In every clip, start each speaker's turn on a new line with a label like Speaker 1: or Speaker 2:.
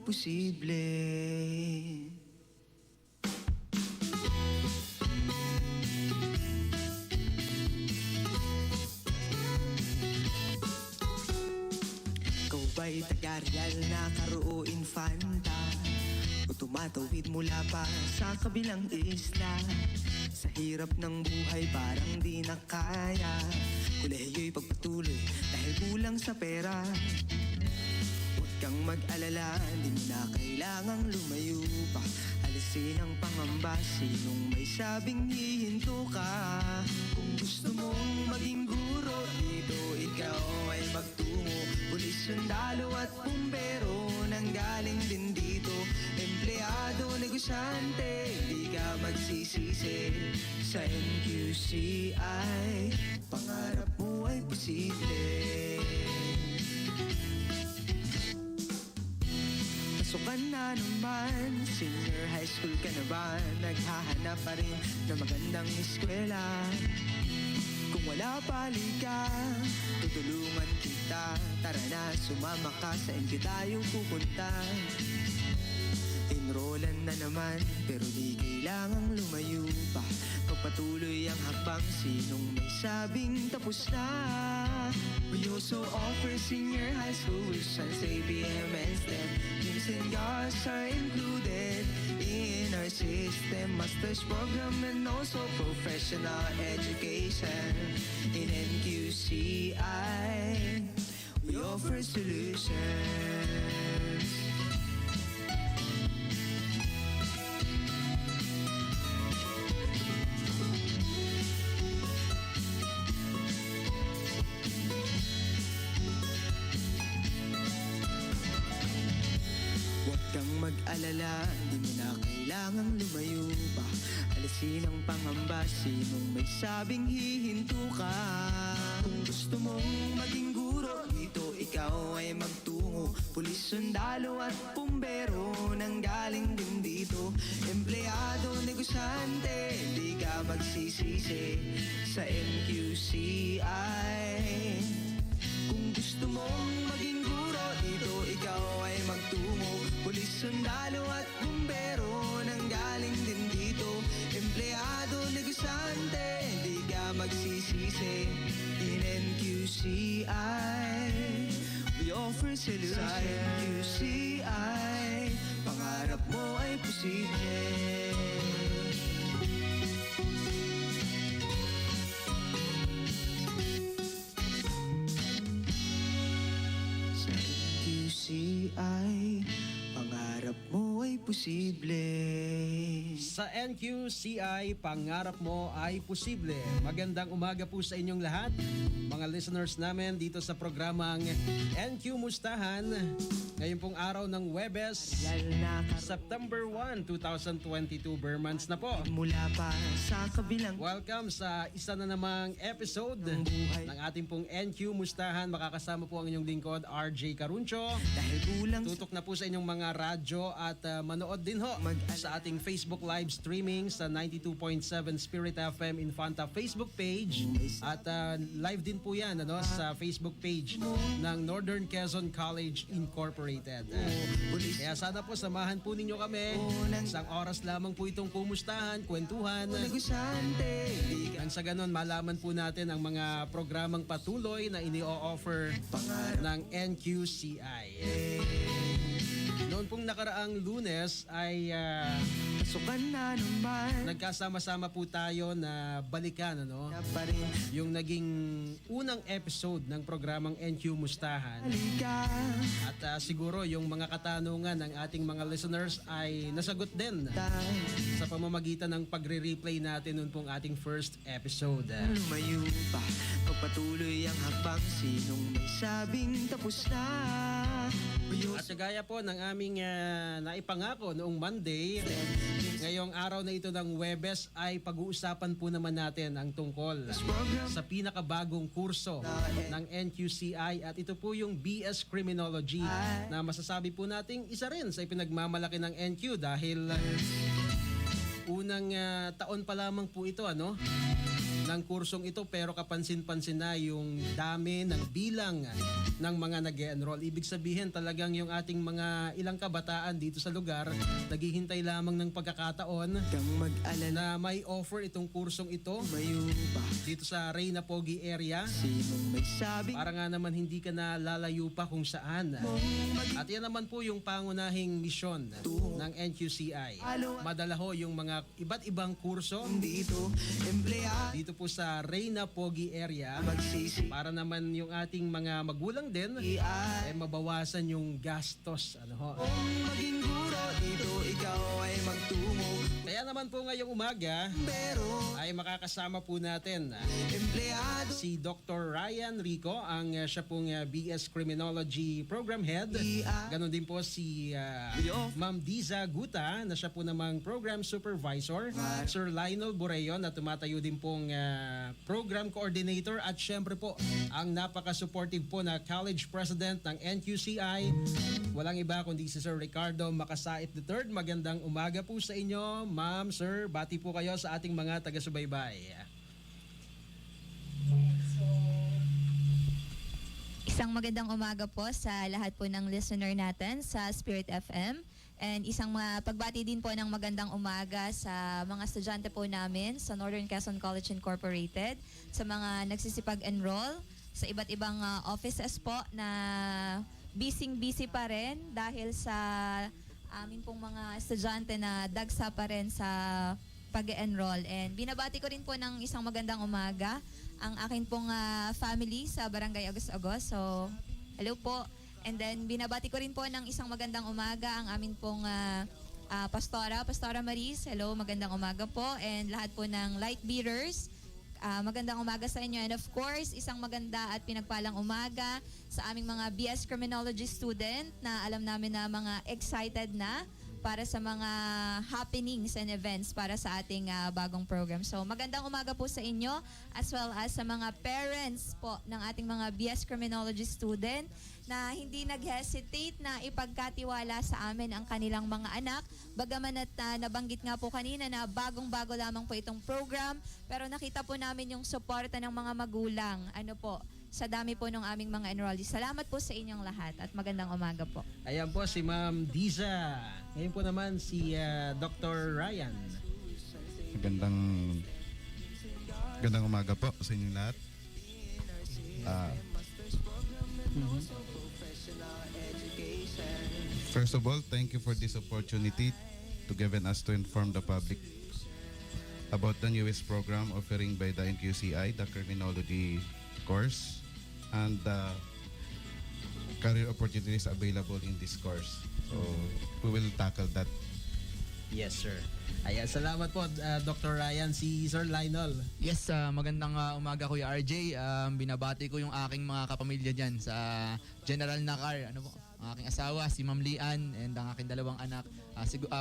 Speaker 1: posible. Ikaw ba'y taga-real na Karo Infanta? O tumatawid mula pa sa kabilang isla? Sa hirap ng buhay parang di na kaya, kolehiyo'y pagpatuloy dahil kulang sa pera. Huwag kang mag-alala, di mo na kailangang lumayo pa. Alisin ang pangamba, sinong may sabing hihinto ka? Kung gusto mong maging guro, dito ikaw ay magtungo. Pulis, sundalo at bumbero, nanggaling din dito. Empleyado, negosyante, di ka magsisisi. Sa NQCI, pangarap mo ay posible. Pasukan na naman, senior high school ka na ba? Naghahanap pa rin na magandang eskwela. Kung wala palika, tutulungan kita. Tara na, sumama ka, sa NQ tayo pupunta. Enrollan na naman, pero di kailangang lumayo pa. Pagpatuloy ang hakbang, sinong may sabing tapos na? We also offer senior high school tuition, ABM and STEM. Dreams and goals are included in our system. Master's program and also professional education. In NQCI, we offer solutions. Mag-alala, di mo na kailangang lumayo pa. Alisin ang pangamba, sinong may sabing hihinto ka? Kung gusto mong maging guro, dito ikaw ay magtungo. Pulis, sundalo at bumbero, nanggaling din dito. Empleyado, negosyante, di ka magsisisi. Sa NQCI, kung gusto mong maging guro, dito ikaw ay magtungo. Pulis, sundalo at bumbero, nanggaling din dito. Empleyado, negosyante, di ka magsisisi. In NQCI, we offer solutions. Sa NQCI, pangarap mo ay posible. Sa NQCI, pangarap mo ay posible.
Speaker 2: Sa NQCI, pangarap mo ay posible. Magandang umaga po sa inyong lahat, mga listeners namin dito sa programang NQ Mustahan. Ngayon pong araw ng Huwebes, September 1, 2022, bare months na po.
Speaker 1: Mula pa sa kabilang
Speaker 2: Welcome sa isa na namang episode ng ating pong NQ Mustahan. Makakasama po ang inyong lingkod, RJ Caruncho.
Speaker 1: dahil kulang
Speaker 2: Tutok na po sa inyong mga radyo at manood din ho sa ating Facebook live streaming sa 92.7 Spirit FM Infanta Facebook page at live din po yan sa Facebook page ng Northern Quezon College Incorporated. Kaya sana po samahan po ninyo kami. Isang oras lamang po itong kumustahan, kwentuhan.
Speaker 1: negosyante, di ka
Speaker 2: Nang sa ganon malaman po natin ang mga programang patuloy na ini-offer ng NQCI. Noon pong nakaraang Lunes ay
Speaker 1: pasukan na naman.
Speaker 2: nagkasama-sama po tayo na balikan
Speaker 1: Na pa rin
Speaker 2: yung naging unang episode ng programang NQ Mustahan.
Speaker 1: halika.
Speaker 2: At siguro yung mga katanungan ng ating mga listeners ay nasagot din sa pamamagitan ng pagre-replay natin noon pong ating first episode.
Speaker 1: Lumayo pa, pagpatuloy ang hakbang, sinong may sabing tapos na?
Speaker 2: At gaya po ng aming naipangako noong Monday, ngayong araw na ito ng Huwebes ay pag-uusapan po naman natin ang tungkol sa pinakabagong kurso ng NQCI at ito po yung BS Criminology na masasabi po nating isa rin sa ipinagmamalaki ng NQ dahil unang taon pa lamang po ito ng kursong ito pero kapansin-pansin na yung dami ng bilang ng mga nag-enroll. Ibig sabihin talagang yung ating mga ilang kabataan dito sa lugar naghihintay lamang ng pagkakataon
Speaker 1: Kang mag-alala,
Speaker 2: na may offer itong kursong ito
Speaker 1: bayo ba?
Speaker 2: dito sa Reyna Pogi area.
Speaker 1: Sinong may sabing
Speaker 2: Para nga naman hindi ka na lalayo pa kung saan. At yan naman po yung pangunahing misyon ng NQCI. Madala ho yung mga iba't ibang kurso
Speaker 1: dito, empleyado
Speaker 2: dito po sa Reyna Pogi area
Speaker 1: magsisi
Speaker 2: para naman yung ating mga magulang din
Speaker 1: ay
Speaker 2: mabawasan yung gastos. Ano ho?
Speaker 1: maging guro dito, ikaw ay magtungo.
Speaker 2: Kaya naman po ngayong umaga
Speaker 1: Pero
Speaker 2: ay makakasama po natin
Speaker 1: empleyado
Speaker 2: si Dr. Ryan Rico, ang siya pong BS Criminology Program Head. Ganon din po si Ma'am Diza Guta na siya po namang Program Supervisor. Sir Lionel Boreo na tumatayo din pong Program Coordinator at syempre po ang napaka-supportive po na College President ng NQCI. Walang iba kundi si Sir Ricardo Makasait III. Magandang umaga po sa inyo, Ma'am, Sir. Bati po kayo sa ating mga taga-subaybay.
Speaker 3: Isang magandang umaga po sa lahat po ng listener natin sa Spirit FM. And isang pagbati din po ng magandang umaga sa mga estudyante po namin sa Northern Quezon College Incorporated, sa mga nagsisipag-enroll, sa iba't ibang offices po na busy pa rin dahil sa amin pong mga estudyante na dagsa pa rin sa pag-enroll. And binabati ko rin po ng isang magandang umaga ang akin pong family sa Barangay Agos-Agos. So, hello po. And then, binabati ko rin po ng isang magandang umaga ang amin pong Pastora Maris. Hello, magandang umaga po. And lahat po ng light bearers, magandang umaga sa inyo. And of course, isang maganda at pinagpalang umaga sa aming mga BS Criminology student na alam namin na mga excited na para sa mga happenings and events para sa ating bagong program. So magandang umaga po sa inyo as well as sa mga parents po ng ating mga BS Criminology student na hindi nag-hesitate na ipagkatiwala sa amin ang kanilang mga anak. Bagaman at nabanggit nga po kanina na bagong-bago lamang po itong program, pero nakita po namin yung suporta ng mga magulang. Ano po, sa dami po ng aming mga enrollees. Salamat po sa inyong lahat at magandang umaga po.
Speaker 2: Ayan po si Ma'am Diza. Ngayon po naman si Dr. Ryan.
Speaker 4: Magandang umaga po sa inyong lahat. First of all, thank you for this opportunity to given us to inform the public about the newest program offering by the NQCI, the criminology course, and the career opportunities available in this course. So, we will tackle that.
Speaker 2: Yes, sir. Ayan, salamat po Dr. Ryan. Si Sir Lionel.
Speaker 5: Yes, magandang umaga Kuya RJ. Binabati ko yung aking mga kapamilya dyan sa General Nakar. Ano po? Ang aking asawa, si Ma'am Lian, and ang aking dalawang anak.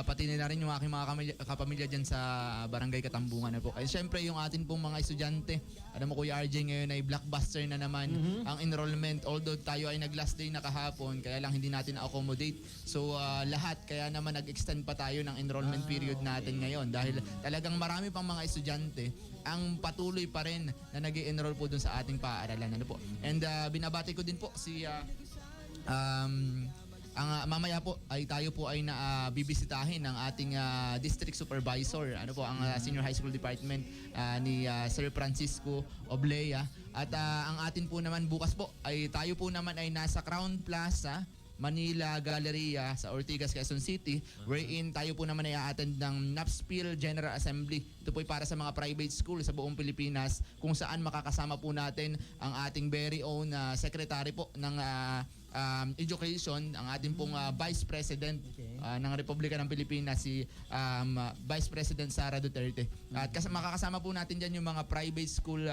Speaker 5: Pati na rin yung aking mga kapamilya dyan sa Barangay Katambungan. Ano po? Kaya syempre yung atin pong mga estudyante, alam mo Kuya RJ, ngayon ay blockbuster na naman ang enrollment. Although tayo ay nag-last day na kahapon, kaya lang hindi natin na-accommodate. So lahat, kaya naman nag-extend pa tayo ng enrollment period natin ngayon. Dahil talagang marami pang mga estudyante ang patuloy pa rin na nag-enroll po dun sa ating paaralan. Ano po? And binabati ko din po si mamaya po ay tayo po ay bibisitahin ng ating district supervisor, ano po ang Senior High School Department ni Sir Francisco Oblea. At ang atin po naman bukas po ay tayo po naman ay nasa Crown Plaza, Manila Galleria sa Ortigas, Quezon City, wherein tayo po naman ay a-attend ng NAPSPIL General Assembly. Ito po ay para sa mga private school sa buong Pilipinas, kung saan makakasama po natin ang ating very own secretary po ng Education, ang ating pong Vice President ng Republika ng Pilipinas, si Vice President Sara Duterte. At makakasama po natin dyan yung mga private school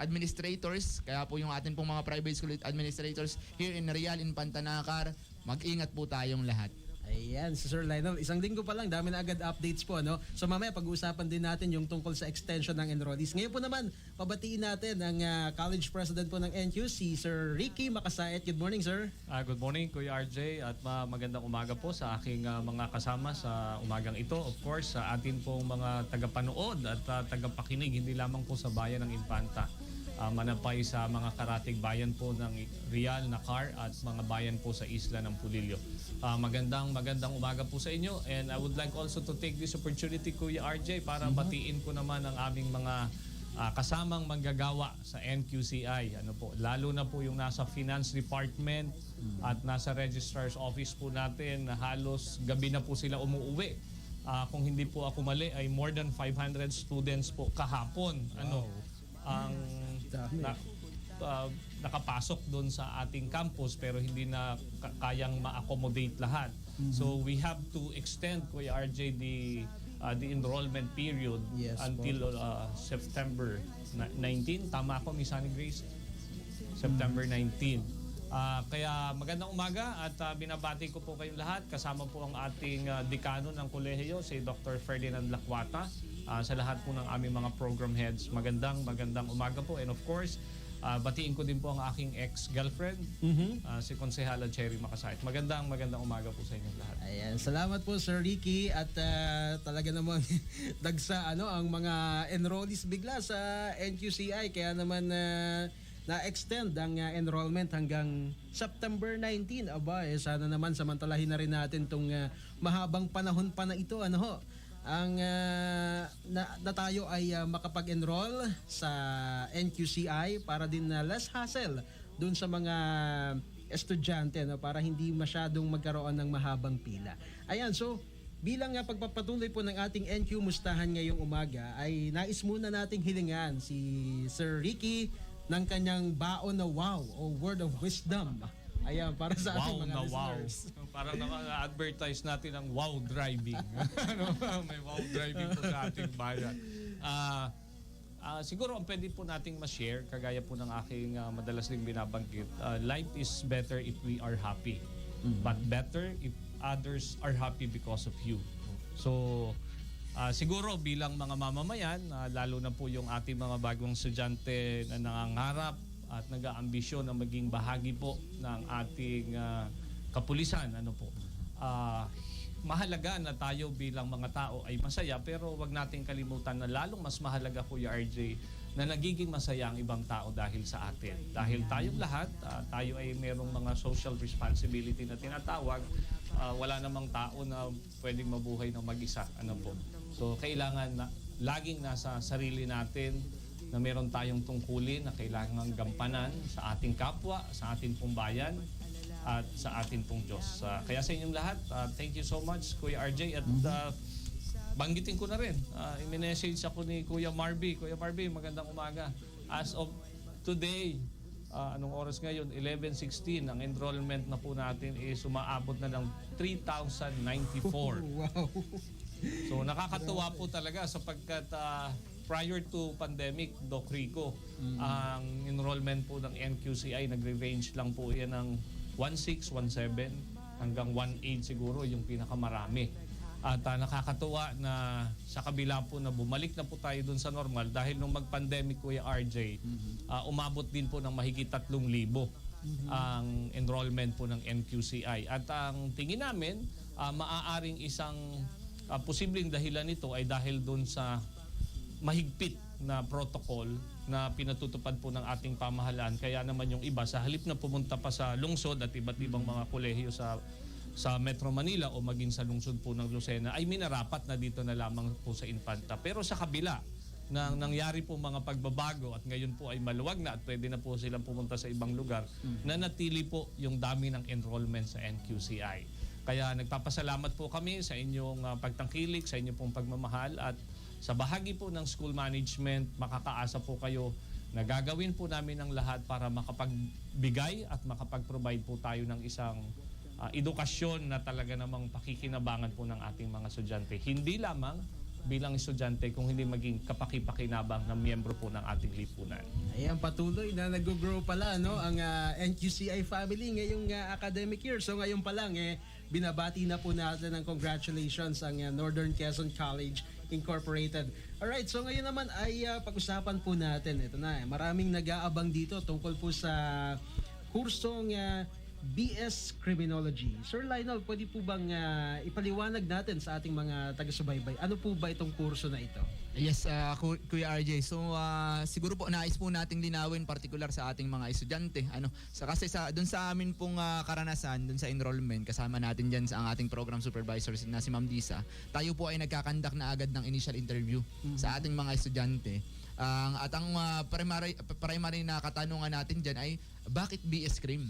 Speaker 5: administrators. Kaya po yung ating pong mga private school administrators here in Real, in Pantanacar, mag-ingat po tayong lahat.
Speaker 2: Ayan. Ayan, si Sir Lionel. Isang linggo pa lang, dami na agad updates po. Ano? So mamaya pag-uusapan din natin yung tungkol sa extension ng enrollees. Ngayon po naman, pabatiin natin ang college president po ng NQ, si Sir Ricky Makasait. Good morning, sir.
Speaker 6: Good morning, Kuya RJ, at magandang umaga po sa aking mga kasama sa umagang ito. Of course, sa atin pong mga tagapanood at tagapakinig, hindi lamang po sa bayan ng Infanta. Manapay sa mga karatig bayan po ng Real, Nakar at mga bayan po sa isla ng Pulilio. Magandang umaga po sa inyo, and I would like also to take this opportunity, Kuya RJ, para batiin ko naman ang aming mga kasamang manggagawa sa NQCI. Ano po, lalo na po yung nasa Finance Department at nasa Registrar's Office po natin, na halos gabi na po sila umuuwi. Kung hindi po ako mali, ay more than 500 students po kahapon. Ano, ang nakapasok doon sa ating campus, pero hindi na kayang ma-accommodate lahat. So we have to extend, Kuya RJ, the enrollment period until September 19. Tama ako, Miss Honey Grace? September 19. Kaya magandang umaga, at binabati ko po kayong lahat. Kasama po ang ating dekano ng kolehiyo, si Dr. Ferdinand Lakwata. Sa lahat po ng aming mga program heads, magandang umaga po. And of course, batiin ko din po ang aking ex-girlfriend, si Konsehala Cherry Makasait. Magandang umaga po sa inyong lahat.
Speaker 2: Ayan, salamat po Sir Ricky, at talaga namang dagsa ang mga enrollees bigla sa NQCI, kaya naman na-extend ang enrollment hanggang September 19. Aba, sana naman samantalahin na rin natin tong mahabang panahon pa na ito, ang na tayo ay makapag-enroll sa NQCI para din na less hassle dun sa mga estudyante, para hindi masyadong magkaroon ng mahabang pila. Ayan, so bilang pagpapatuloy po ng ating NQ Mustahan ngayong umaga, ay nais muna nating hilingan si Sir Ricky ng kanyang baon na wow o word of wisdom. Ayan, para sa ating mga listeners.
Speaker 6: Wow. Parang naka-advertise natin ang wow driving. May wow driving po sa ating bayan. Siguro ang pwede po nating ma-share, kagaya po ng aking madalas rin binabanggit, life is better if we are happy. But better if others are happy because of you. So, siguro bilang mga mamamayan, lalo na po yung ating mga bagong estudyante na nangangarap at nag-aambisyon na maging bahagi po ng ating kapulisan, mahalaga na tayo bilang mga tao ay masaya, pero wag nating kalimutan na lalong mas mahalaga, Kuya RJ, na nagiging masaya ang ibang tao dahil sa atin. Dahil tayong lahat, tayo ay merong mga social responsibility na tinatawag. Wala namang tao na pwedeng mabuhay ng mag-isa. So kailangan na laging nasa sarili natin na meron tayong tungkulin na kailangang gampanan sa ating kapwa, sa ating pong bayan, at sa ating pong Diyos. Kaya sa inyong lahat, thank you so much, Kuya RJ. At banggitin ko na rin, i-message ako ni Kuya Marby. Kuya Marby, magandang umaga. As of today, anong oras ngayon? 11:16. Ang enrollment na po natin is umaabot na ng 3,094.
Speaker 2: Wow.
Speaker 6: So nakakatuwa po talaga, sapagkat prior to pandemic, Doc Rico, ang enrollment po ng NQCI nagre-range lang po yan ng 1.6, 1.7 hanggang 1.8 siguro yung pinakamarami. At nakakatuwa na sa kabila po na bumalik na po tayo dun sa normal, dahil nung mag-pandemic, Kuya RJ, umabot din po ng mahigit 3,000 ang enrollment po ng NQCI. At ang tingin namin, maaaring isang posibleng dahilan nito ay dahil dun sa mahigpit na protocol na pinatutupad po ng ating pamahalaan. Kaya naman yung iba, sa halip na pumunta pa sa lungsod at iba't ibang mga kolehiyo sa Metro Manila o maging sa lungsod po ng Lucena, ay minarapat na dito na lamang po sa Infanta. Pero sa kabila ng nangyari po mga pagbabago at ngayon po ay maluwag na at pwede na po silang pumunta sa ibang lugar, nanatili po yung dami ng enrollment sa NQCI. Kaya nagpapasalamat po kami sa inyong pagtangkilik, sa inyong pong pagmamahal, at sa bahagi po ng school management, makakaasa po kayo na gagawin po namin ang lahat para makapagbigay at makapag-provide po tayo ng isang edukasyon na talaga namang pakikinabangan po ng ating mga estudyante. Hindi lamang bilang estudyante, kung hindi maging kapaki-pakinabang ng miyembro po ng ating lipunan.
Speaker 2: Ayan, patuloy na nag-grow pala ang NQCI family ngayong academic year. So ngayon pa lang binabati na po natin ng congratulations ang Northern Quezon College Incorporated. Alright, so ngayon naman ay pag-usapan po natin. Ito na, maraming nag-aabang dito tungkol po sa kursong BS Criminology. Sir Lionel, pwede po bang ipaliwanag natin sa ating mga taga-subaybay? Ano po ba itong kurso na ito?
Speaker 5: Yes, Kuya RJ. So siguro po nais po nating linawin particular sa ating mga estudyante. Kasi doon sa amin pong karanasan, doon sa enrollment, kasama natin diyan sa ang ating program supervisor na si Ma'am Disa. Tayo po ay nagkakandak na agad ng initial interview sa ating mga estudyante. At ang primary na katanungan natin diyan ay bakit BS Crim?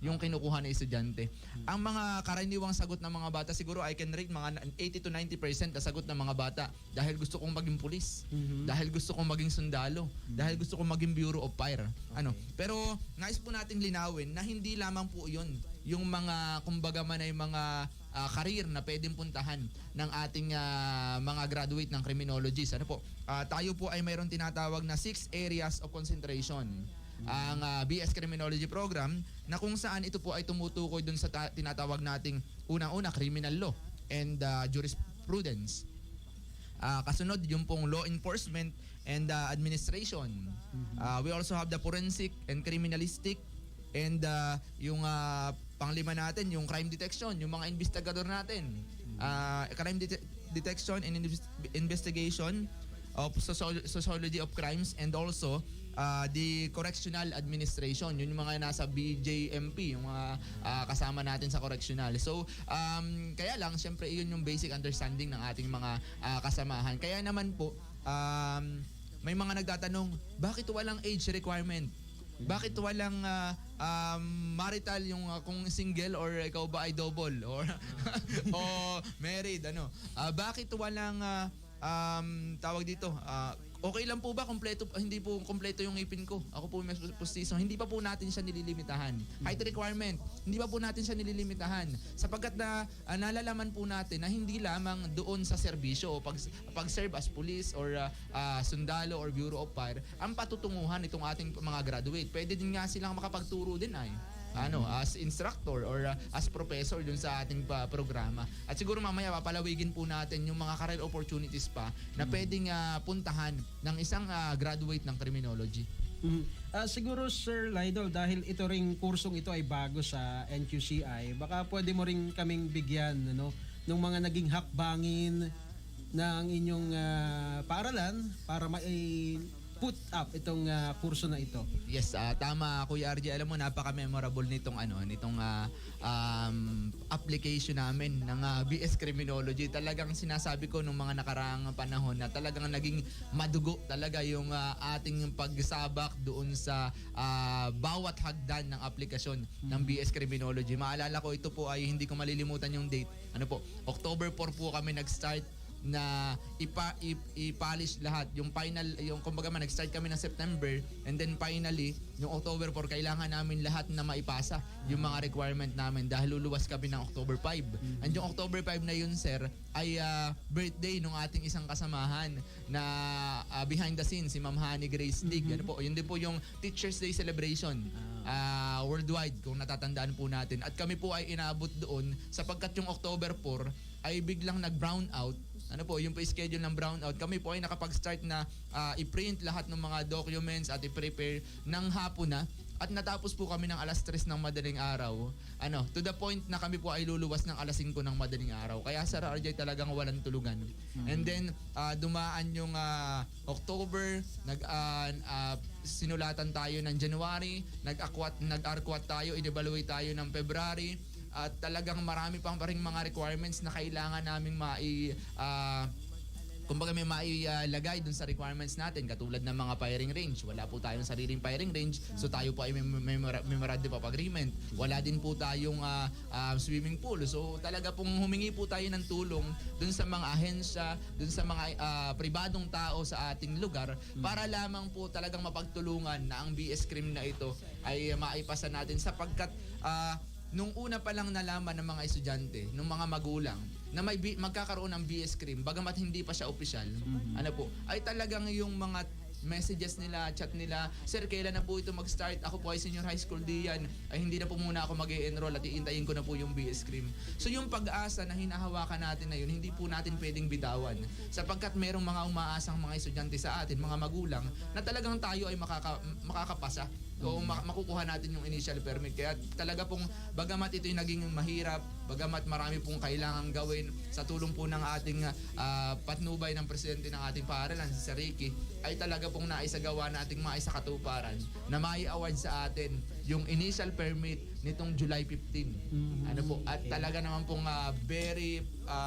Speaker 5: Yung kinukuha ng estudyante. Ang mga karaniwang sagot ng mga bata, siguro I can rate mga 80 to 90% na sagot ng mga bata dahil gusto kong maging pulis, dahil gusto kong maging sundalo, dahil gusto kong maging Bureau of Fire. Pero nais po nating linawin na hindi lamang po yun yung mga kumbaga man ay mga career na pwedeng puntahan ng ating mga graduate ng criminologists. Tayo po ay mayroon tinatawag na 6 areas of concentration. Ang BS Criminology program na kung saan ito po ay tumutukoy dun sa tinatawag nating unang-una criminal law and jurisprudence. Kasunod yung pong law enforcement and administration. We also have the forensic and criminalistic and yung panglima natin yung crime detection, yung mga investigador natin. Crime detection and investigation of sociology of crimes and also the correctional administration, yun yung mga nasa BJMP, yung mga kasama natin sa correctional. So kaya lang syempre yun yung basic understanding ng ating mga kasamahan. Kaya naman po may mga nagtatanong, bakit walang age requirement? Bakit walang marital yung kung single or ikaw ba ay double or o married bakit walang tawag dito okay lang po ba kompleto, hindi po kompleto yung ngipin ko, ako po may postizo, hindi pa po natin siya nililimitahan. Height requirement, hindi pa po natin siya nililimitahan sapagkat na nalalaman po natin na hindi lamang doon sa serbisyo o pag-serve as police or sundalo or Bureau of Fire ang patutunguhan itong ating mga graduate. Pwede din nga silang makapagturo din as instructor or as professor dun sa ating programa. At siguro mamaya papalawigin po natin yung mga career opportunities pa na pwedeng puntahan ng isang graduate ng criminology.
Speaker 2: Siguro Sir Lionel, dahil ito ring kursong ito ay bago sa NQCI, baka pwede mo ring kaming bigyan ng mga naging hakbangin ng inyong paaralan para put up itong kurso na ito.
Speaker 5: Yes, tama Kuya RJ. Alam mo, napaka-memorable nitong application namin ng BS Criminology. Talagang sinasabi ko nung mga nakaraang panahon na talagang naging madugo talaga yung ating pagsabak doon sa bawat hagdan ng aplikasyon ng BS Criminology. Maalala ko, ito po ay hindi ko malilimutan yung date. October 4 po kami nag-start na i-polish lahat yung final, yung kumbaga nag-start kami ng September and then finally yung October 4 kailangan namin lahat na maipasa yung mga requirement namin dahil luluwas kami ng October 5. And yung October 5 na yun sir ay birthday nung ating isang kasamahan na behind the scenes, si Ma'am Honey Grace Dig. Yun din po yung Teachers Day celebration worldwide kung natatandaan po natin. At kami po ay inabot doon sapagkat yung October 4 ay biglang nag-brown out. Yung schedule ng brownout. Kami po ay nakapag-start na i-print lahat ng mga documents at i-prepare ng hapon na. At natapos po kami ng alas 3 ng madaling araw. To the point na kami po ay luluwas ng alas 5 ng madaling araw. Kaya sa RJ talagang walang tulugan. And then dumaan yung October, sinulatan tayo ng January, nag-arquat tayo, in-evaluate tayo ng February. At talagang marami pang ring mga requirements na kailangan naming kumbaga may mailagay dun sa requirements natin katulad ng mga firing range. Wala po tayong sariling firing range, so tayo po ay may memorandum of agreement. Wala din po tayong swimming pool. So talaga pong humingi po tayo ng tulong dun sa mga ahensya, dun sa mga pribadong tao sa ating lugar para lamang po talagang mapagtulungan na ang BS Crim na ito ay maipasa natin sapagkat nung una pa lang nalaman ng mga estudyante, ng mga magulang, na magkakaroon ng BS Crim, bagamat hindi pa siya opisyal, ay talagang yung mga messages nila, chat nila, "Sir, kailan na po ito mag-start? Ako po ay senior high school diyan. Ay hindi na po muna ako mag-e-enroll at iintayin ko na po yung BS Cream." So yung pag-asa na hinahawakan natin na yun, hindi po natin pwedeng bitawan. Sapagkat merong mga umaasang mga estudyante sa atin, mga magulang, na talagang tayo ay makakapasa o makukuha natin yung initial permit. Kaya talaga pong bagamat ito'y naging mahirap, bagamat marami pong kailangang gawin, sa tulong po ng ating patnubay ng presidente ng ating paaralan, si Sir Ricky, ay talaga pong naisagawa nating maisakatuparan na mai-award sa atin yung initial permit nitong July 15. Ano po, at talaga naman pong very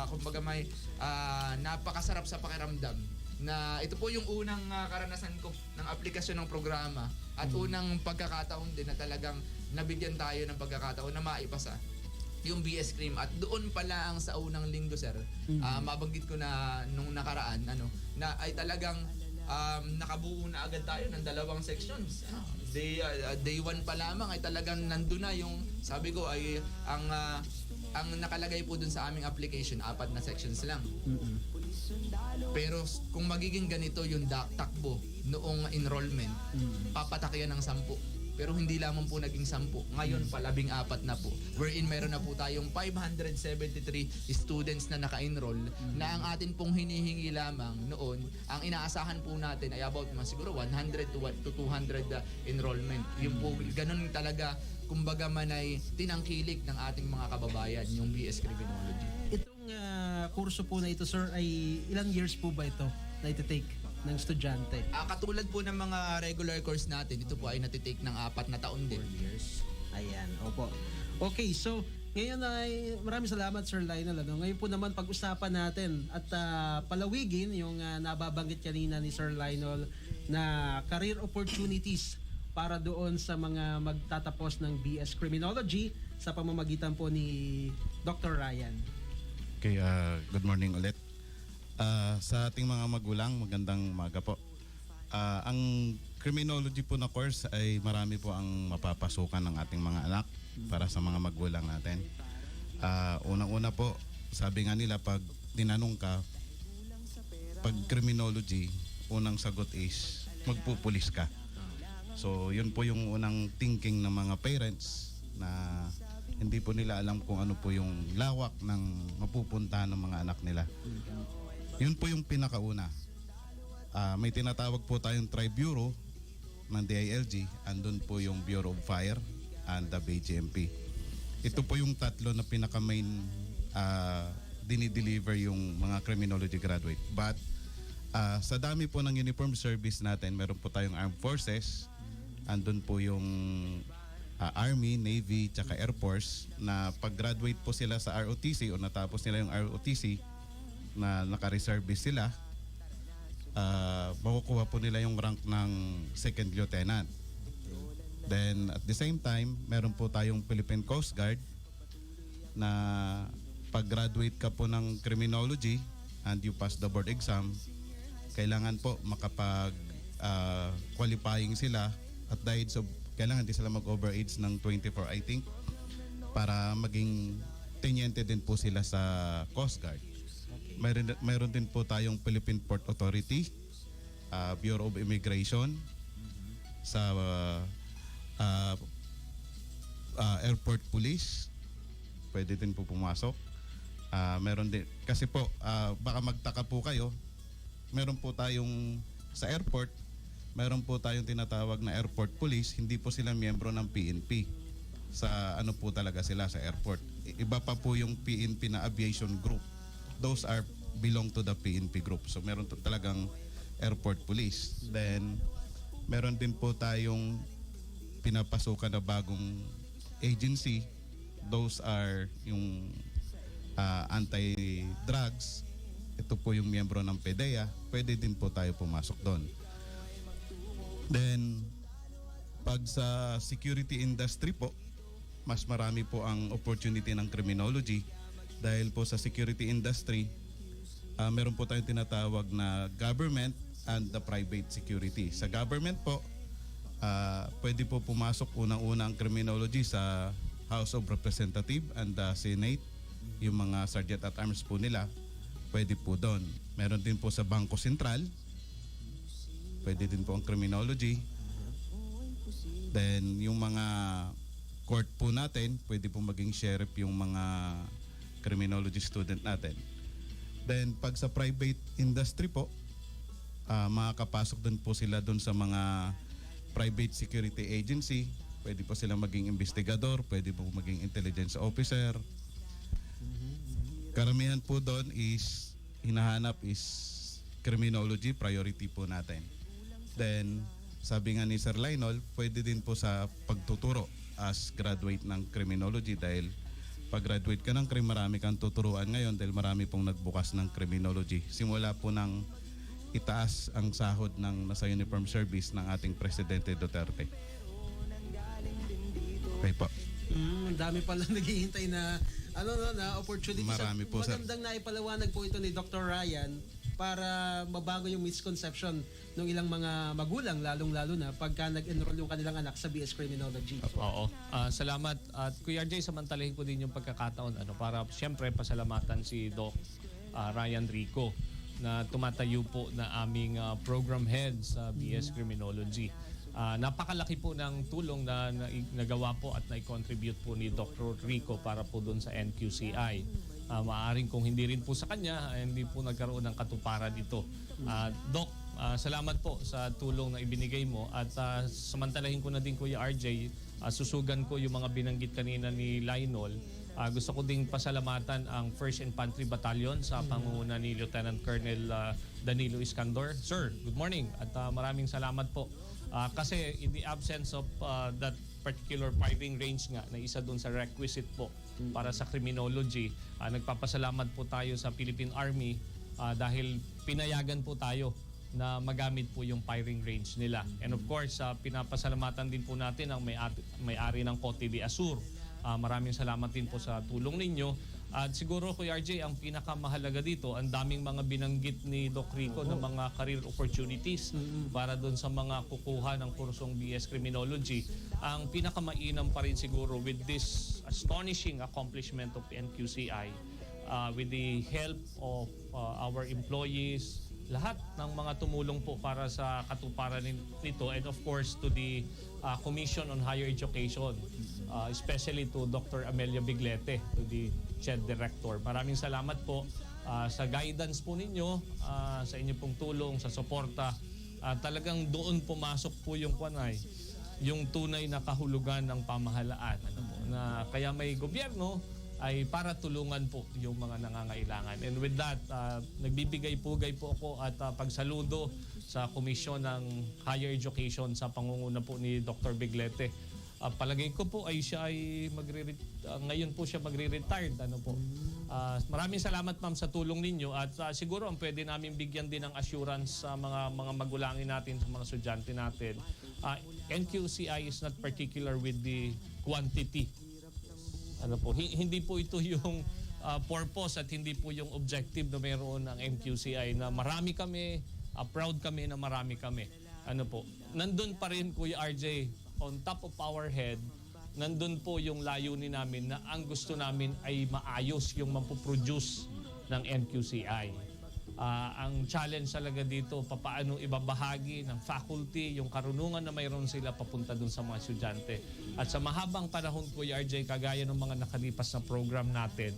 Speaker 5: kumbaga may napakasarap sa pakiramdam na ito po yung unang karanasan ko ng aplikasyon ng programa at unang pagkakataon din na talagang nabigyan tayo ng pagkakataon na maipasa yung BS Cream. At doon pa lang sa unang linggo, sir, mabanggit ko na nung nakaraan na ay talagang nakabuo na agad tayo ng 2 sections. Day 1 pa lamang ay talagang nandun na yung, sabi ko ay ang nakalagay po dun sa aming application, 4 na sections lang. Pero kung magiging ganito yung takbo noong enrollment, papatakyan ng 10. Pero hindi lamang po naging 10. Ngayon pa 14 na po. Wherein meron na po tayong 573 students na naka-enroll, na ang atin pong hinihingi lamang noon, ang inaasahan po natin ay about siguro 100 to 200 enrollment. Yung po, ganun talaga, kumbaga man ay tinangkilik ng ating mga kababayan, yung BS Criminology.
Speaker 2: Itong kurso po na ito, sir, ay ilang years po ba ito na iti-take ng estudyante?
Speaker 5: Katulad po ng mga regular course natin, ito po ay natitake ng 4 na taon din.
Speaker 2: Ayan, opo. Okay, so ngayon ay maraming salamat, Sir Lionel. Ngayon po naman pag-usapan natin at palawigin yung nababanggit kanina ni Sir Lionel na career opportunities para doon sa mga magtatapos ng BS Criminology sa pamamagitan po ni Dr. Ryan.
Speaker 4: Okay, good morning ulit. Sa ating mga magulang, magandang umaga po. Ang criminology po na course ay marami po ang mapapasukan ng ating mga anak para sa mga magulang natin. Unang-una po, sabi nga nila pag tinanong ka, pag criminology, unang sagot is magpupulis ka. So yun po yung unang thinking ng mga parents na hindi po nila alam kung ano po yung lawak ng mapupuntahan ng mga anak nila. Yun po yung pinakauna. May tinatawag po tayong Tri-Bureau ng DILG. Andun po yung Bureau of Fire and the BGMP. Ito po yung tatlo na pinaka-main dinideliver yung mga criminology graduate. But sa dami po ng uniform service natin, meron po tayong armed forces. Andun po yung Army, Navy, tsaka Air Force na pag-graduate po sila sa ROTC o natapos nila yung ROTC na naka-reservist sila, makukuha po nila yung rank ng second lieutenant. Then at the same time, meron po tayong Philippine Coast Guard na pag-graduate ka po ng criminology and you pass the board exam, kailangan po makapag qualifying sila at the age of, kailangan di sila mag-over age ng 24 I think, para maging tenyente din po sila sa Coast Guard. Mayroon din po tayong Philippine Port Authority, Bureau of Immigration, sa Airport Police, pwede din po pumasok. Meron din, kasi po, baka magtaka po kayo, meron po tayong sa airport, meron po tayong tinatawag na Airport Police, hindi po sila miyembro ng PNP. Sa ano po talaga sila sa airport. Iba pa po yung PNP na aviation group. Those are belong to the PNP group. So meron talagang Airport Police. Then meron din po tayong pinapasukan na bagong agency. Those are yung anti-drugs. Ito po yung miyembro ng PDEA. Pwede din po tayo pumasok doon. Then, pag sa security industry po, mas marami po ang opportunity ng criminology dahil po sa security industry, meron po tayong tinatawag na government and the private security. Sa government po, pwede po pumasok unang-una ang criminology sa House of Representatives and the Senate. Yung mga sergeant at arms po nila, pwede po doon. Meron din po sa Bangko Sentral, pwede din po ang criminology. Then yung mga court po natin, pwede po maging sheriff yung mga criminology student natin. Then pag sa private industry po, makakapasok din po sila doon sa mga private security agency. Pwede po sila maging investigador, pwede po maging intelligence officer. Karamihan po doon is hinahanap is criminology, priority po natin. Then sabi nga ni Sir Lionel, pwede din po sa pagtuturo as graduate ng criminology dahil pag graduate ka ng marami kang tuturuan ngayon dahil marami pong nagbukas ng criminology. Simula po ng itaas ang sahod ng nasa uniform service ng ating Presidente Duterte. Okay po.
Speaker 2: Ang dami pala naghihintay na na opportunity.
Speaker 4: Marami po, sir.
Speaker 2: Magandang naipaliwanag po ito ni Dr. Ryan para mabago yung misconception ng ilang mga magulang, lalong-lalo na pagka nag-enroll yung kanilang anak sa BS Criminology.
Speaker 6: Oo. Salamat. At Kuya RJ, samantalahin ko din yung pagkakataon para siyempre pasalamatan si Doc Ryan Rico na tumatayo po na aming program head sa BS Criminology. Napakalaki po ng tulong na nagawa po at na-contribute po ni Dr. Rico para po doon sa NQCI. Maaaring kung hindi rin po sa kanya, hindi po nagkaroon ng katuparan ito. Doc, salamat po sa tulong na ibinigay mo at samantalahin ko na din Kuya RJ, susugan ko yung mga binanggit kanina ni Lionel. Gusto ko ding pasalamatan ang 1st Infantry Battalion sa pangunguna ni Lieutenant Colonel Danilo Iskandor. Sir, good morning at maraming salamat po. Kasi in the absence of that particular firing range nga na isa doon sa requisite po para sa criminology, nagpapasalamat po tayo sa Philippine Army dahil pinayagan po tayo na magamit po yung firing range nila. And of course, pinapasalamatan din po natin ang may-ari ng COTV Asur. Maraming salamat din po sa tulong ninyo. At siguro Kuya RJ, ang pinakamahalaga dito, ang daming mga binanggit ni Doc Rico ng mga career opportunities para doon sa mga kukuha ng kursong BS Criminology. Ang pinakamainam pa rin siguro with this astonishing accomplishment of NQCI, with the help of our employees, lahat ng mga tumulong po para sa katuparan nito, and of course to the Commission on Higher Education, especially to Dr. Amelia Biglete, to the CHED Director. Maraming salamat po sa guidance po ninyo, sa inyo pong tulong, sa suporta. Talagang doon pumasok po yung yung tunay na kahulugan ng pamahalaan. Na kaya may gobyerno ay para tulungan po yung mga nangangailangan. And with that, nagbibigay-pugay po ako at pagsaludo sa Komisyon ng Higher Education sa pangunguna po ni Dr. Biglete. Palagay ko po ay siya ay ngayon po siya magre-retired. Maraming salamat ma'am sa tulong ninyo at siguro ang pwede namin bigyan din ng assurance sa mga magulangin natin, sa mga estudyante natin. NQCI is not particular with the quantity. Hindi po ito yung purpose at hindi po yung objective na mayroon ng NQCI na marami kami, proud kami na marami kami. Nandun pa rin Kuya RJ, on top of our head, nandun po yung layunin namin na ang gusto namin ay maayos yung mapuproduce ng NQCI. Ang challenge talaga dito, papaano ibabahagi ng faculty yung karunungan na mayroon sila papunta dun sa mga estudyante. At sa mahabang panahon, Kuya RJ, kagaya ng mga nakalipas na program natin,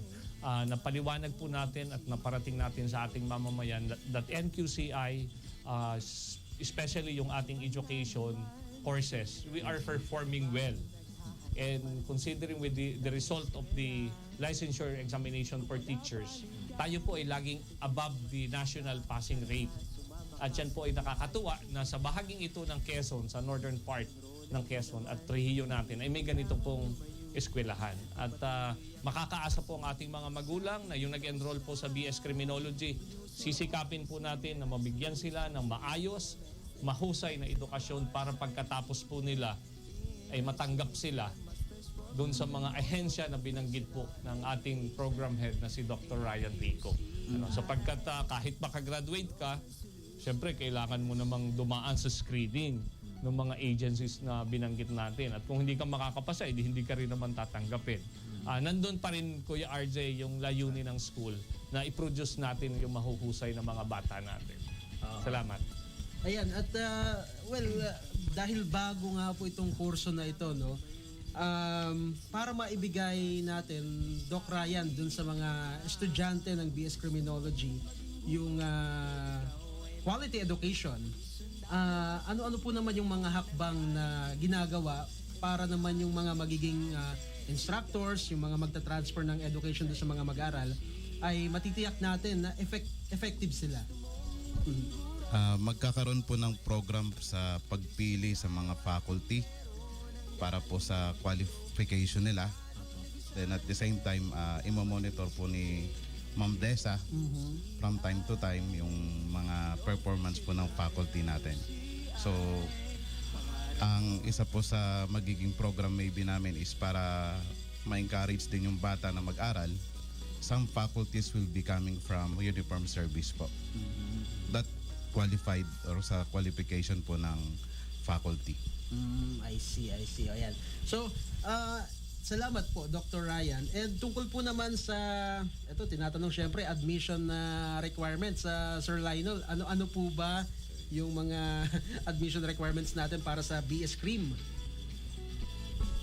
Speaker 6: napaliwanag po natin at naparating natin sa ating mamamayan that NQCI, especially yung ating education courses, we are performing well. And considering with the result of the licensure examination for teachers, tayo po ay laging above the national passing rate. At yan po ay nakakatuwa na sa bahaging ito ng Quezon, sa northern part ng Quezon at Trujillo natin, ay may ganito pong eskwelahan. At makakaasa po ang ating mga magulang na yung nag-enroll po sa BS Criminology, sisikapin po natin na mabigyan sila ng maayos, mahusay na edukasyon para pagkatapos po nila ay matanggap sila doon sa mga ahensya na binanggit po ng ating program head na si Dr. Ryan Rico. Sapagkat kahit makagraduate ka, siyempre kailangan mo namang dumaan sa screening ng mga agencies na binanggit natin. At kung hindi ka makakapasa, hindi ka rin naman tatanggapin. Nandun pa rin, Kuya RJ, yung layunin ng school na i-produce natin yung mahuhusay na mga bata natin. Salamat.
Speaker 2: Ayan, at dahil bago nga po itong kurso na ito, no, para maibigay natin, Doc Ryan, dun sa mga estudyante ng BS Criminology, yung quality education, ano-ano po naman yung mga hakbang na ginagawa para naman yung mga magiging instructors, yung mga magta-transfer ng education doon sa mga mag-aral, ay matitiyak natin na effective sila.
Speaker 4: Magkakaroon po ng program sa pagpili sa mga faculty para po sa qualification nila. Then at the same time, imo-monitor po ni Ma'am Desa from time to time yung mga performance po ng faculty natin. So, ang isa po sa magiging program maybe namin is para ma-encourage din yung bata na mag-aral. Some faculties will be coming from uniform service po. That qualified or sa qualification po ng faculty.
Speaker 2: I see. Ayan. So, salamat po, Dr. Ryan. And tungkol po naman sa, ito, tinatanong syempre, admission requirements sa Sir Lionel. Ano po ba yung mga admission requirements natin para sa BS Crim?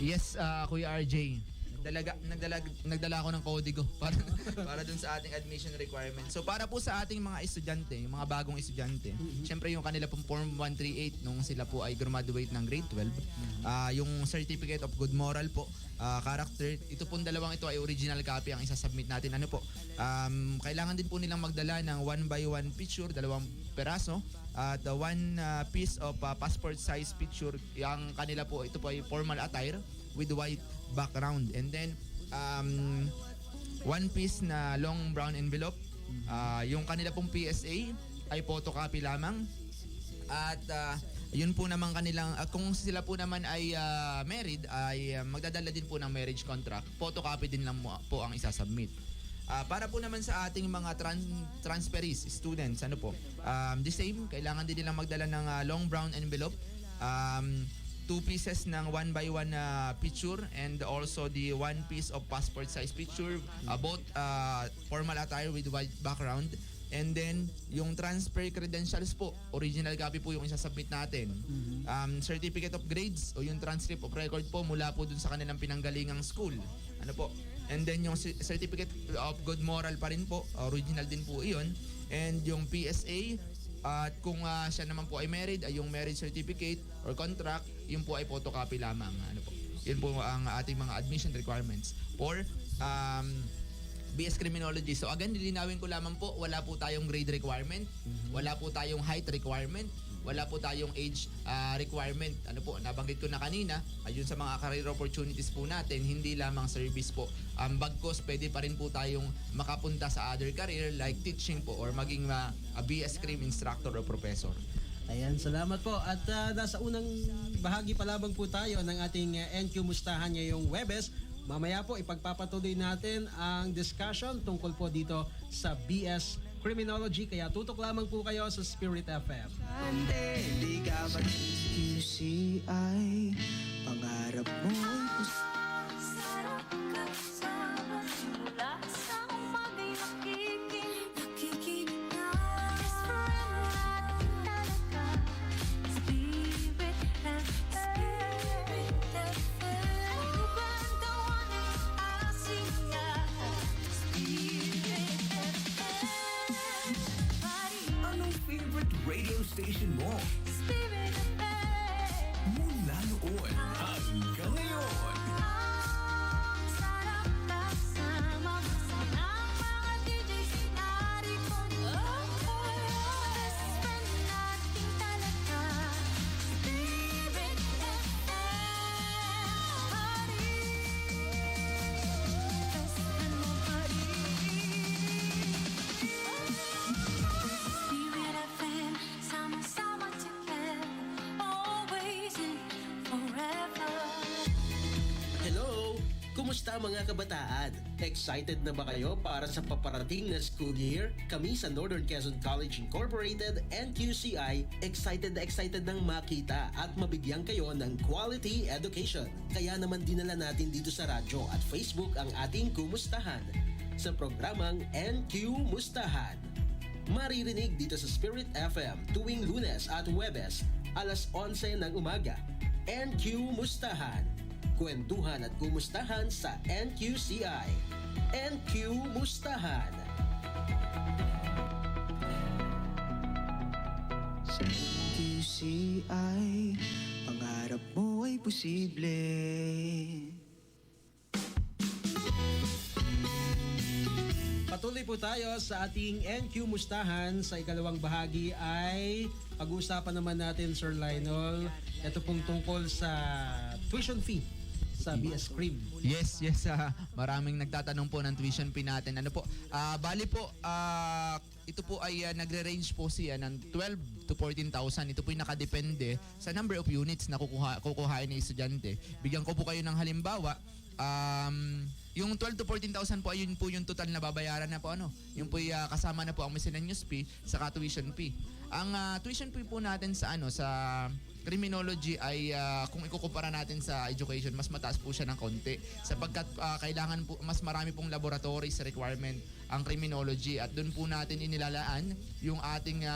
Speaker 5: Yes, Kuya RJ. Nagdala ako ng kodigo para dun sa ating admission requirement. So para po sa ating mga estudyante, yung mga bagong estudyante, syempre yung kanila pong Form 138 nung sila po ay graduate ng grade 12, yung Certificate of Good Moral po, character, ito pong dalawang ito ay original copy ang isasubmit natin. Ano po? Kailangan din po nilang magdala ng 1x1 picture, 2 peraso, at 1 piece of passport size picture. Yung kanila po, ito po ay formal attire with white background, and then 1 piece na long brown envelope. Yung kanila pong PSA ay photocopy lamang, at yun po naman kanilang kung sila po naman ay married, ay magdadala din po ng marriage contract, photocopy din lang po ang isasubmit. Para po naman sa ating mga transferees, students, ano po, the same, kailangan din nilang magdala ng long brown envelope, 2 pieces ng 1x1 picture, and also the 1 piece of passport size picture, both formal attire with white background. And then yung transfer credentials po, original copy po yung isasubmit natin. Certificate of grades o yung transcript of record po mula po dun sa kanilang pinanggalingang school. Ano po? And then yung certificate of good moral pa rin po, original din po iyon. And yung PSA, at kung siya naman po ay married, ay yung marriage certificate or contract, yun po ay photocopy lamang. Ano po? Yun po ang ating mga admission requirements for BS Criminology. So again, nilinawin ko lamang po, wala po tayong grade requirement, wala po tayong height requirement, wala po tayong age requirement. Ano po, nabanggit ko na kanina, ayun sa mga career opportunities po natin, hindi lamang service po. Bagkos, pwede pa rin po tayong makapunta sa other career like teaching po or maging BS Crim instructor o professor.
Speaker 2: Ayan, salamat po. At nasa unang bahagi pa lamang po tayo ng ating NQ Mustahan ngayong Webes. Mamaya po ipagpapatuloy natin ang discussion tungkol po dito sa BS Criminology. Kaya tutok lamang po kayo sa Spirit FM.
Speaker 1: Hindi ka mag-QCI, pangarap mo'y
Speaker 7: Sarap kasama simula sa umaga'y nakikinig na. Best friend natin talaga, Spirit FM. Ano ba ang tawanan ng Asia? Spirit FM.
Speaker 8: Anong favorite radio station mo?
Speaker 7: Spirit FM.
Speaker 8: Mula noon hanggang ngayon.
Speaker 7: Ang sarap kasama mo sa mga DJs narito. Best friend natin talaga, Spirit FM. Best friend mo pa rin. Spirit FM, sama-sama together, always and forever.
Speaker 2: Hello! Kumusta mga kabataan? Excited na ba kayo para sa paparating na school year? Kami sa Northern Quezon College Incorporated, NQCI, excited nang makita at mabigyan kayo ng quality education. Kaya naman dinala natin dito sa radyo at Facebook ang ating kumustahan sa programang NQ Mustahan. maririnig dito sa Spirit FM tuwing Lunes at Huwebes, alas 11 ng umaga. NQ Mustahan. Kwentuhan at kumustahan sa NQCI. NQ Mustahan.
Speaker 1: Sa NQCI, pangarap mo ay posible.
Speaker 2: Patuloy po tayo sa ating NQ Mustahan. Sa ikalawang bahagi ay pag-uusapan naman natin, Sir Lionel, ito pong tungkol sa tuition fee sa BS Cream.
Speaker 5: Yes. Maraming nagtatanong po ng tuition fee natin. Ano po? Bali po, ito po ay nagre-range po siya ng 12 to 14,000. Ito po yung nakadepende sa number of units na kukuhain ng estudyante. Bigyan ko po kayo ng halimbawa. Yung 12 to 14,000 po, ayun po yung total na babayaran na po ano. Yung po kasama na po ang miscellaneous fee sa tuition fee. Ang tuition fee po natin sa criminology ay kung ikukumpara natin sa education, mas mataas po siya ng konti sapagkat kailangan po mas marami pong laboratories requirement ang criminology at doon po natin inilalaan yung ating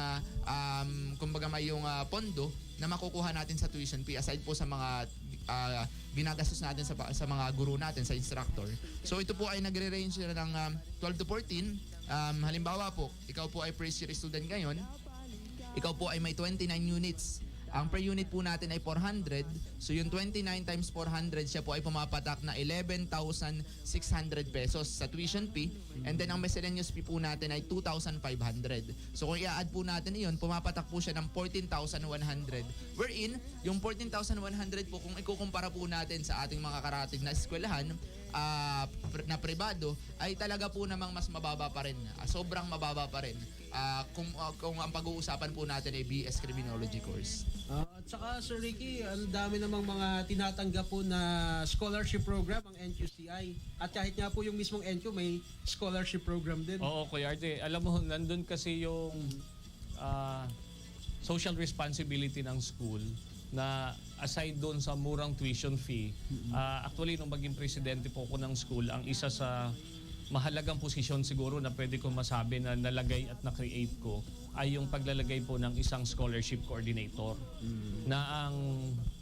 Speaker 5: kumbaga may yung pondo na makukuha natin sa tuition fee aside po sa mga ginagastos natin sa mga guro natin, sa instructor. So ito po ay nagre-range ng 12 to 14. Halimbawa po, ikaw po ay first year student ngayon, ikaw po ay may 29 units. Ang per unit po natin ay 400. So yung 29 times 400, siya po ay pumapatak na 11,600 pesos sa tuition fee. And then ang miscellaneous fee po natin ay 2,500. So kung i-add po natin iyon, pumapatak po siya ng 14,100. Wherein, yung 14,100 po, kung ikukumpara po natin sa ating mga karatig na eskwelahan, na pribado, ay talaga po namang mas mababa pa rin. Sobrang mababa pa rin. Kung ang pag-uusapan po natin ay BS Criminology course.
Speaker 2: At saka, Sir Ricky, ang dami namang mga tinatanggap po na scholarship program ang NQCI. At kahit nga po yung mismong NQ, may scholarship program din.
Speaker 6: Oo, Kuya Arte. Alam mo, nandun kasi yung social responsibility ng school na aside doon sa murang tuition fee, actually nung maging presidente po ko ng school, ang isa sa mahalagang posisyon siguro na pwede ko masabi na nalagay at na-create ko ay yung paglalagay po ng isang scholarship coordinator. Na ang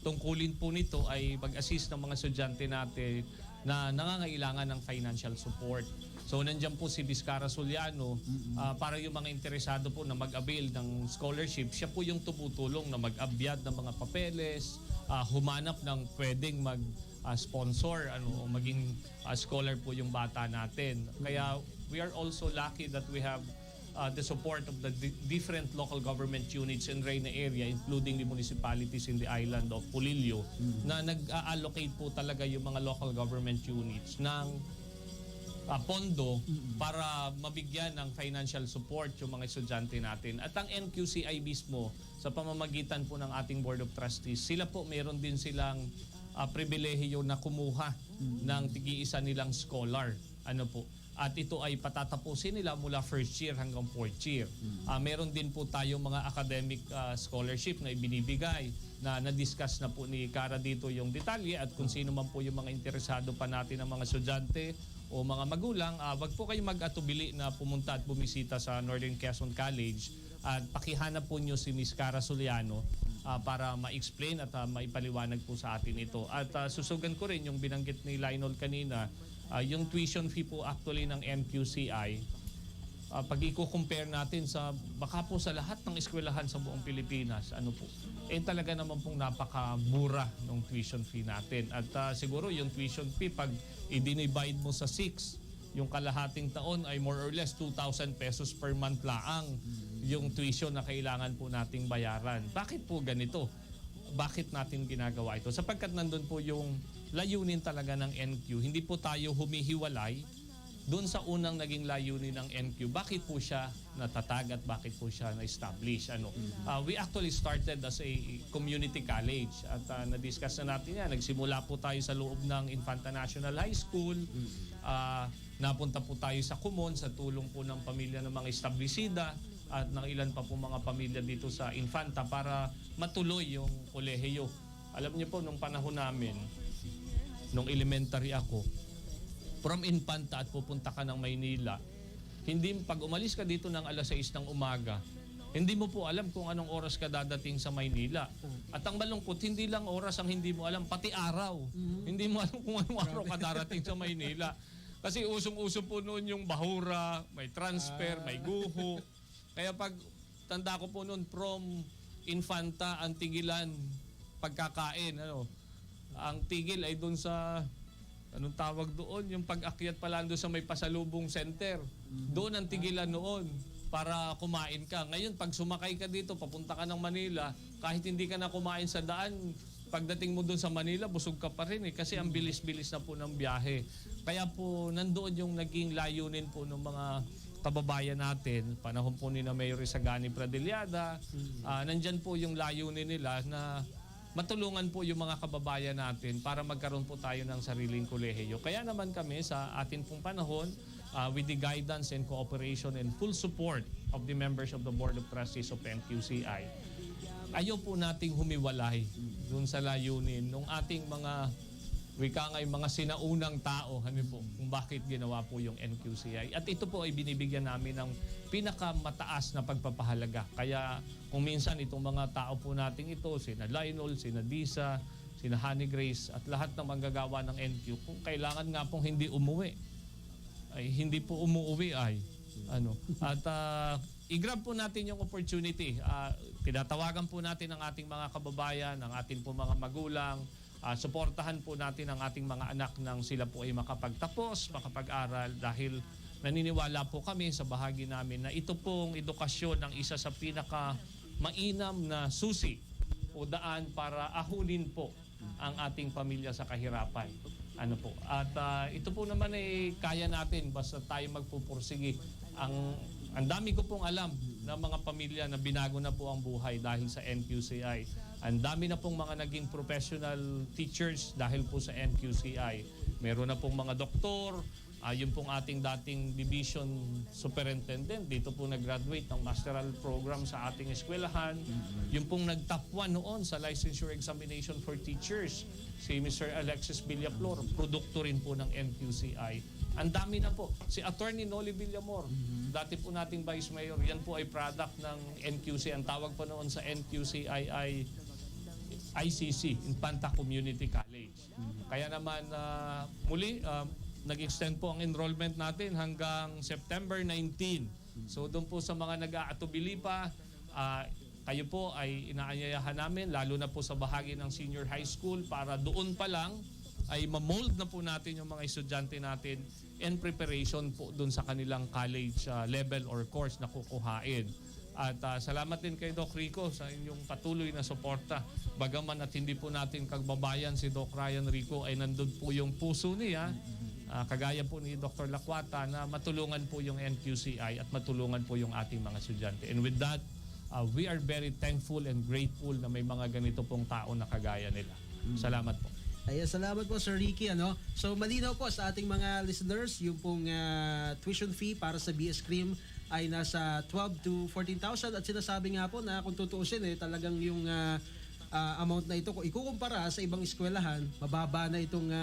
Speaker 6: tungkulin po nito ay mag-assist ng mga estudyante natin na nangangailangan ng financial support. So nandiyan po si Vizcara Soliano para yung mga interesado po na mag-avail ng scholarship, siya po yung tumutulong na mag-abyad ng mga papeles, humanap ng pwedeng sponsor o maging scholar po yung bata natin. Kaya we are also lucky that we have the support of the different local government units in Reyna area, including the municipalities in the island of Pulilio, na nag-allocate po talaga yung mga local government units ng pondo para mabigyan ng financial support yung mga estudyante natin. At ang NQCI mismo, sa pamamagitan po ng ating Board of Trustees, sila po meron din silang pribilehiyo na kumuha ng tig-iisa nilang scholar. Ano po? At ito ay patatapusin nila mula first year hanggang fourth year. Meron din po tayong mga academic scholarship na ibinibigay na na-discuss na po ni Cara dito yung detalye at kung sino man po yung mga interesado pa natin ng mga estudyante o mga magulang, wag po kayong mag-atubili na pumunta at bumisita sa Northern Quezon College at pakihanap po nyo si Ms. Cara Soliano para ma-explain at maipaliwanag po sa atin ito. At susugan ko rin yung binanggit ni Lionel kanina, yung tuition fee po actually ng NQCI, pag i-compare natin sa baka po sa lahat ng eskwelahan sa buong Pilipinas, ano po, talaga naman pong napakamura ng tuition fee natin. At siguro yung tuition fee, pag i-divide mo sa 6, yung kalahating taon ay more or less 2,000 pesos per month laang yung tuition na kailangan po nating bayaran. Bakit po ganito? Bakit natin ginagawa ito? Sapagkat nandun po yung layunin talaga ng NQ. Hindi po tayo humihiwalay doon sa unang naging layunin ng NQ. Bakit po siya natatag at bakit po siya na-establish? We actually started as a community college at na-discuss na natin yan. Nagsimula po tayo sa loob ng Infanta National High School. Napunta po tayo sa Kumon sa tulong po ng pamilya ng mga establisida at ng ilan pa po mga pamilya dito sa Infanta para matuloy yung kolehiyo. Alam niyo po, nung panahon namin, nung elementary ako, from Infanta at pupunta ka ng Maynila, hindi pag umalis ka dito ng alas 6 ng umaga, hindi mo po alam kung anong oras ka dadating sa Maynila. At ang malungkot, hindi lang oras ang hindi mo alam, pati araw. Hindi mo alam kung anong araw ka darating sa Maynila. Kasi usong-uso po noon yung bahura, may transfer, may guho. Kaya pag tanda ko po noon, from Infanta, ang tigilan, pagkakain. Ang tigil ay doon sa, anong tawag doon? Yung pag-akyat pala doon sa may pasalubong center. Doon ang tigilan noon para kumain ka. Ngayon, pag sumakay ka dito, papunta ka ng Manila, kahit hindi ka na kumain sa daan, pagdating mo doon sa Manila, busog ka pa rin kasi ang bilis-bilis na po ng biyahe. Kaya po, nandoon yung naging layunin po ng mga kababayan natin, panahon po ni na Mayor Isagani Pradillada, nandyan po yung layunin nila na matulungan po yung mga kababayan natin para magkaroon po tayo ng sariling kolehiyo. Kaya naman kami sa atin pong panahon, with the guidance and cooperation and full support of the members of the Board of Trustees of NQCI, ayaw po nating humiwalay dun sa layunin ng ating mga mga sinaunang tao kung bakit ginawa po yung NQCI. At ito po ay binibigyan namin ng pinakamataas na pagpapahalaga. Kaya kung minsan itong mga tao po nating ito, sina Lionel, sina Disa, sina Honey Grace, at lahat ng manggagawa ng NQ, kung kailangan nga pong hindi umuwi, ay hindi po umuwi ay at i-grab po natin yung opportunity. Tinatawagan po natin ang ating mga kababayan, ang ating po mga magulang, suportahan po natin ang ating mga anak nang sila po ay makapagtapos, makapag-aral, dahil naniniwala po kami sa bahagi namin na ito pong edukasyon ang isa sa pinaka mainam na susi o daan para ahulin po ang ating pamilya sa kahirapan. At ito po naman ay kaya natin basta tayo magpupursige. Ang dami ko pong alam na mga pamilya na binago na po ang buhay dahil sa NQCI. Ang dami na pong mga naging professional teachers dahil po sa NQCI. Meron na pong mga doktor, yung pong ating dating division superintendent, dito po nag-graduate ng masteral program sa ating eskwelahan. Yung pong nag-top 1 noon sa licensure examination for teachers, si Mr. Alexis Villaflor, produkto rin po ng NQCI. Ang dami na po. Si Attorney Noli Villamor, dati po nating Vice Mayor, yan po ay product ng NQC. Ang tawag po noon sa NQCI ay ICC, Infanta Community College. Kaya naman muli, nag-extend po ang enrollment natin hanggang September 19. So doon po sa mga nag-aatubili pa, kayo po ay inaanyayahan namin, lalo na po sa bahagi ng senior high school, para doon pa lang ay ma-mold na po natin yung mga estudyante natin in preparation po doon sa kanilang college level or course na kukuhain. At salamat din kay Doc Rico sa inyong patuloy na suporta. Bagaman at hindi po natin kagbabayan si Doc Ryan Rico, ay nandun po yung puso niya, kagaya po ni Dr. Lakwata, na matulungan po yung NQCI at matulungan po yung ating mga estudyante. And with that, we are very thankful and grateful na may mga ganito pong tao na kagaya nila. Salamat po.
Speaker 2: Ayan, salamat po Sir Ricky. So malinaw po sa ating mga listeners, yung pong tuition fee para sa BS Cream ay nasa 12 to 14,000 at sinasabi nga po na kung tutuusin talagang yung amount na ito, kung ikukumpara sa ibang eskwelahan, mababa na itong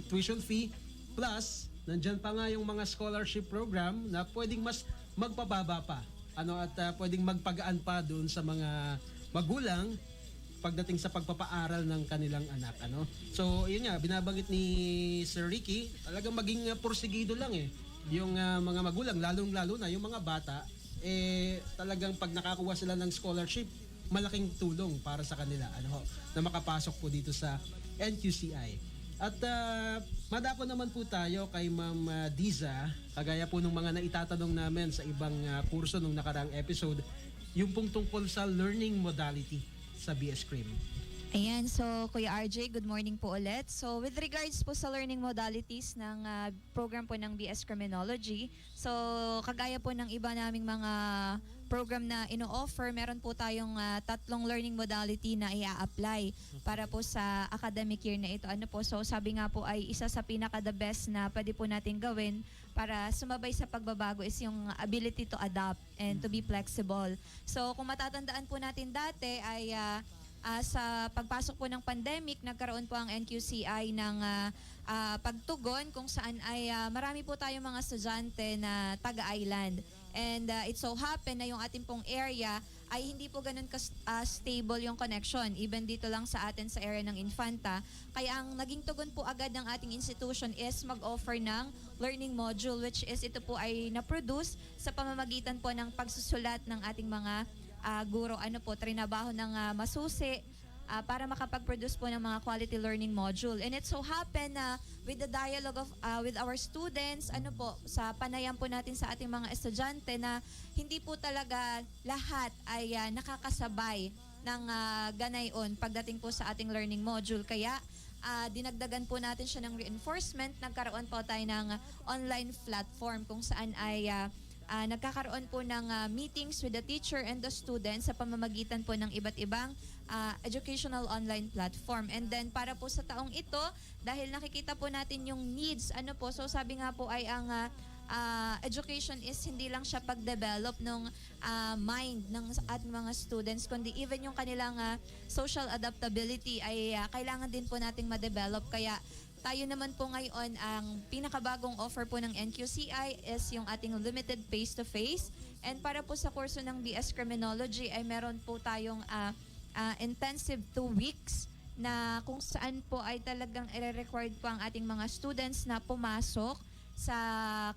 Speaker 2: tuition fee. Plus, nandyan pa nga yung mga scholarship program na pwedeng mas magpababa pa. At pwedeng magpagaan pa doon sa mga magulang pagdating sa pagpapaaral ng kanilang anak. So, yun nga, binabanggit ni Sir Ricky, talagang maging porsigido lang yung mga magulang, lalong-lalo na yung mga bata, talagang pag nakakuha sila ng scholarship, malaking tulong para sa kanila na makapasok po dito sa NQCI. At madako naman po tayo kay Ma'am Diza, kagaya po ng mga naitatanong namin sa ibang kurso nung nakaraang episode, yung pong tungkol sa learning modality sa BS Cream.
Speaker 3: Ayan, so Kuya RJ, good morning po ulit. So with regards po sa learning modalities ng program po ng BS Criminology, so kagaya po ng iba naming mga program na ino-offer, meron po tayong 3 learning modality na i-apply para po sa academic year na ito. So sabi nga po ay isa sa pinaka-the best na pwede po natin gawin para sumabay sa pagbabago is yung ability to adapt and to be flexible. So kung matatandaan po natin dati ay sa pagpasok po ng pandemic, nagkaroon po ang NQCI ng pagtugon kung saan ay marami po tayong mga estudyante na taga-island. And it so happen na yung ating pong area ay hindi po ganun stable yung connection, even dito lang sa atin sa area ng Infanta. Kaya ang naging tugon po agad ng ating institution is mag-offer ng learning module, which is ito po ay na-produce sa pamamagitan po ng pagsusulat ng ating mga guro, trinabaho ng masusi para makapag-produce po ng mga quality learning module. And it so happen na with the dialogue with our students, sa panayam po natin sa ating mga estudyante na hindi po talaga lahat ay nakakasabay ng ganayon pagdating po sa ating learning module. Kaya dinagdagan po natin siya ng reinforcement. Nagkaroon po tayo ng online platform kung saan ay nagkakaroon po ng meetings with the teacher and the students sa pamamagitan po ng iba't ibang educational online platform. And then para po sa taong ito, dahil nakikita po natin yung needs, so sabi nga po ay ang education is hindi lang siya pag-develop ng mind ng ating mga students, kundi even yung kanilang social adaptability ay kailangan din po nating ma-develop. Kaya tayo naman po ngayon, ang pinakabagong offer po ng NQCI is yung ating limited face-to-face. And para po sa kurso ng BS Criminology ay meron po tayong intensive 2 weeks na kung saan po ay talagang i-required po ang ating mga students na pumasok sa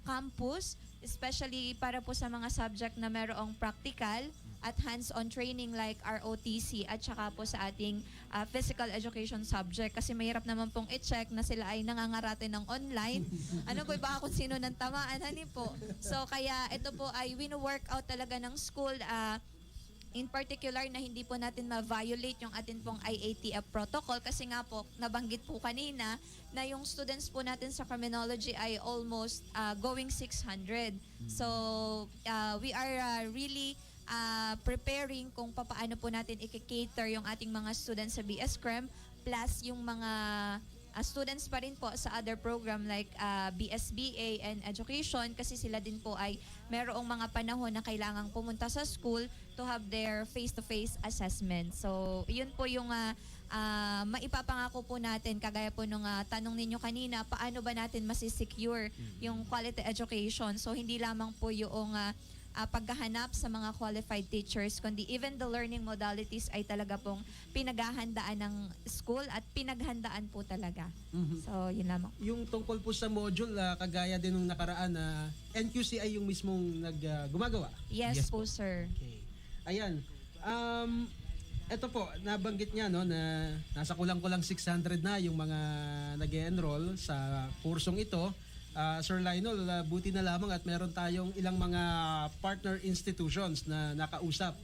Speaker 3: campus, especially para po sa mga subject na merong practical at hands-on training like ROTC at saka po sa ating physical education subject, kasi mahirap naman pong i-check na sila ay nangangarate ng online. Baka kung sino nang tamaan, po. So kaya ito po ay wino-work out talaga ng school, in particular na hindi po natin ma-violate yung atin pong IATF protocol, kasi nga po nabanggit po kanina na yung students po natin sa criminology ay almost going 600. So we are really preparing kung paano po natin i-cater yung ating mga students sa BS Crim, plus yung mga students pa rin po sa other program like BSBA and Education, kasi sila din po ay merong mga panahon na kailangang pumunta sa school to have their face-to-face assessment. So, yun po yung maipapangako po natin, kagaya po nung tanong ninyo kanina, paano ba natin masisecure yung quality education. So, hindi lamang po yung paghahanap sa mga qualified teachers, kundi even the learning modalities ay talaga pong pinaghahandaan ng school at pinaghandaan po talaga. So, yun lamang.
Speaker 2: Yung tungkol po sa module, kagaya din nung nakaraan na NQCI yung mismong gumagawa.
Speaker 3: Yes po, sir.
Speaker 2: Okay. Ayan. Ito po, nabanggit niya na nasa kulang-kulang 600 na yung mga nag-enroll sa kursong ito. Sir Lionel, buti na lamang at meron tayong ilang mga partner institutions na nakausap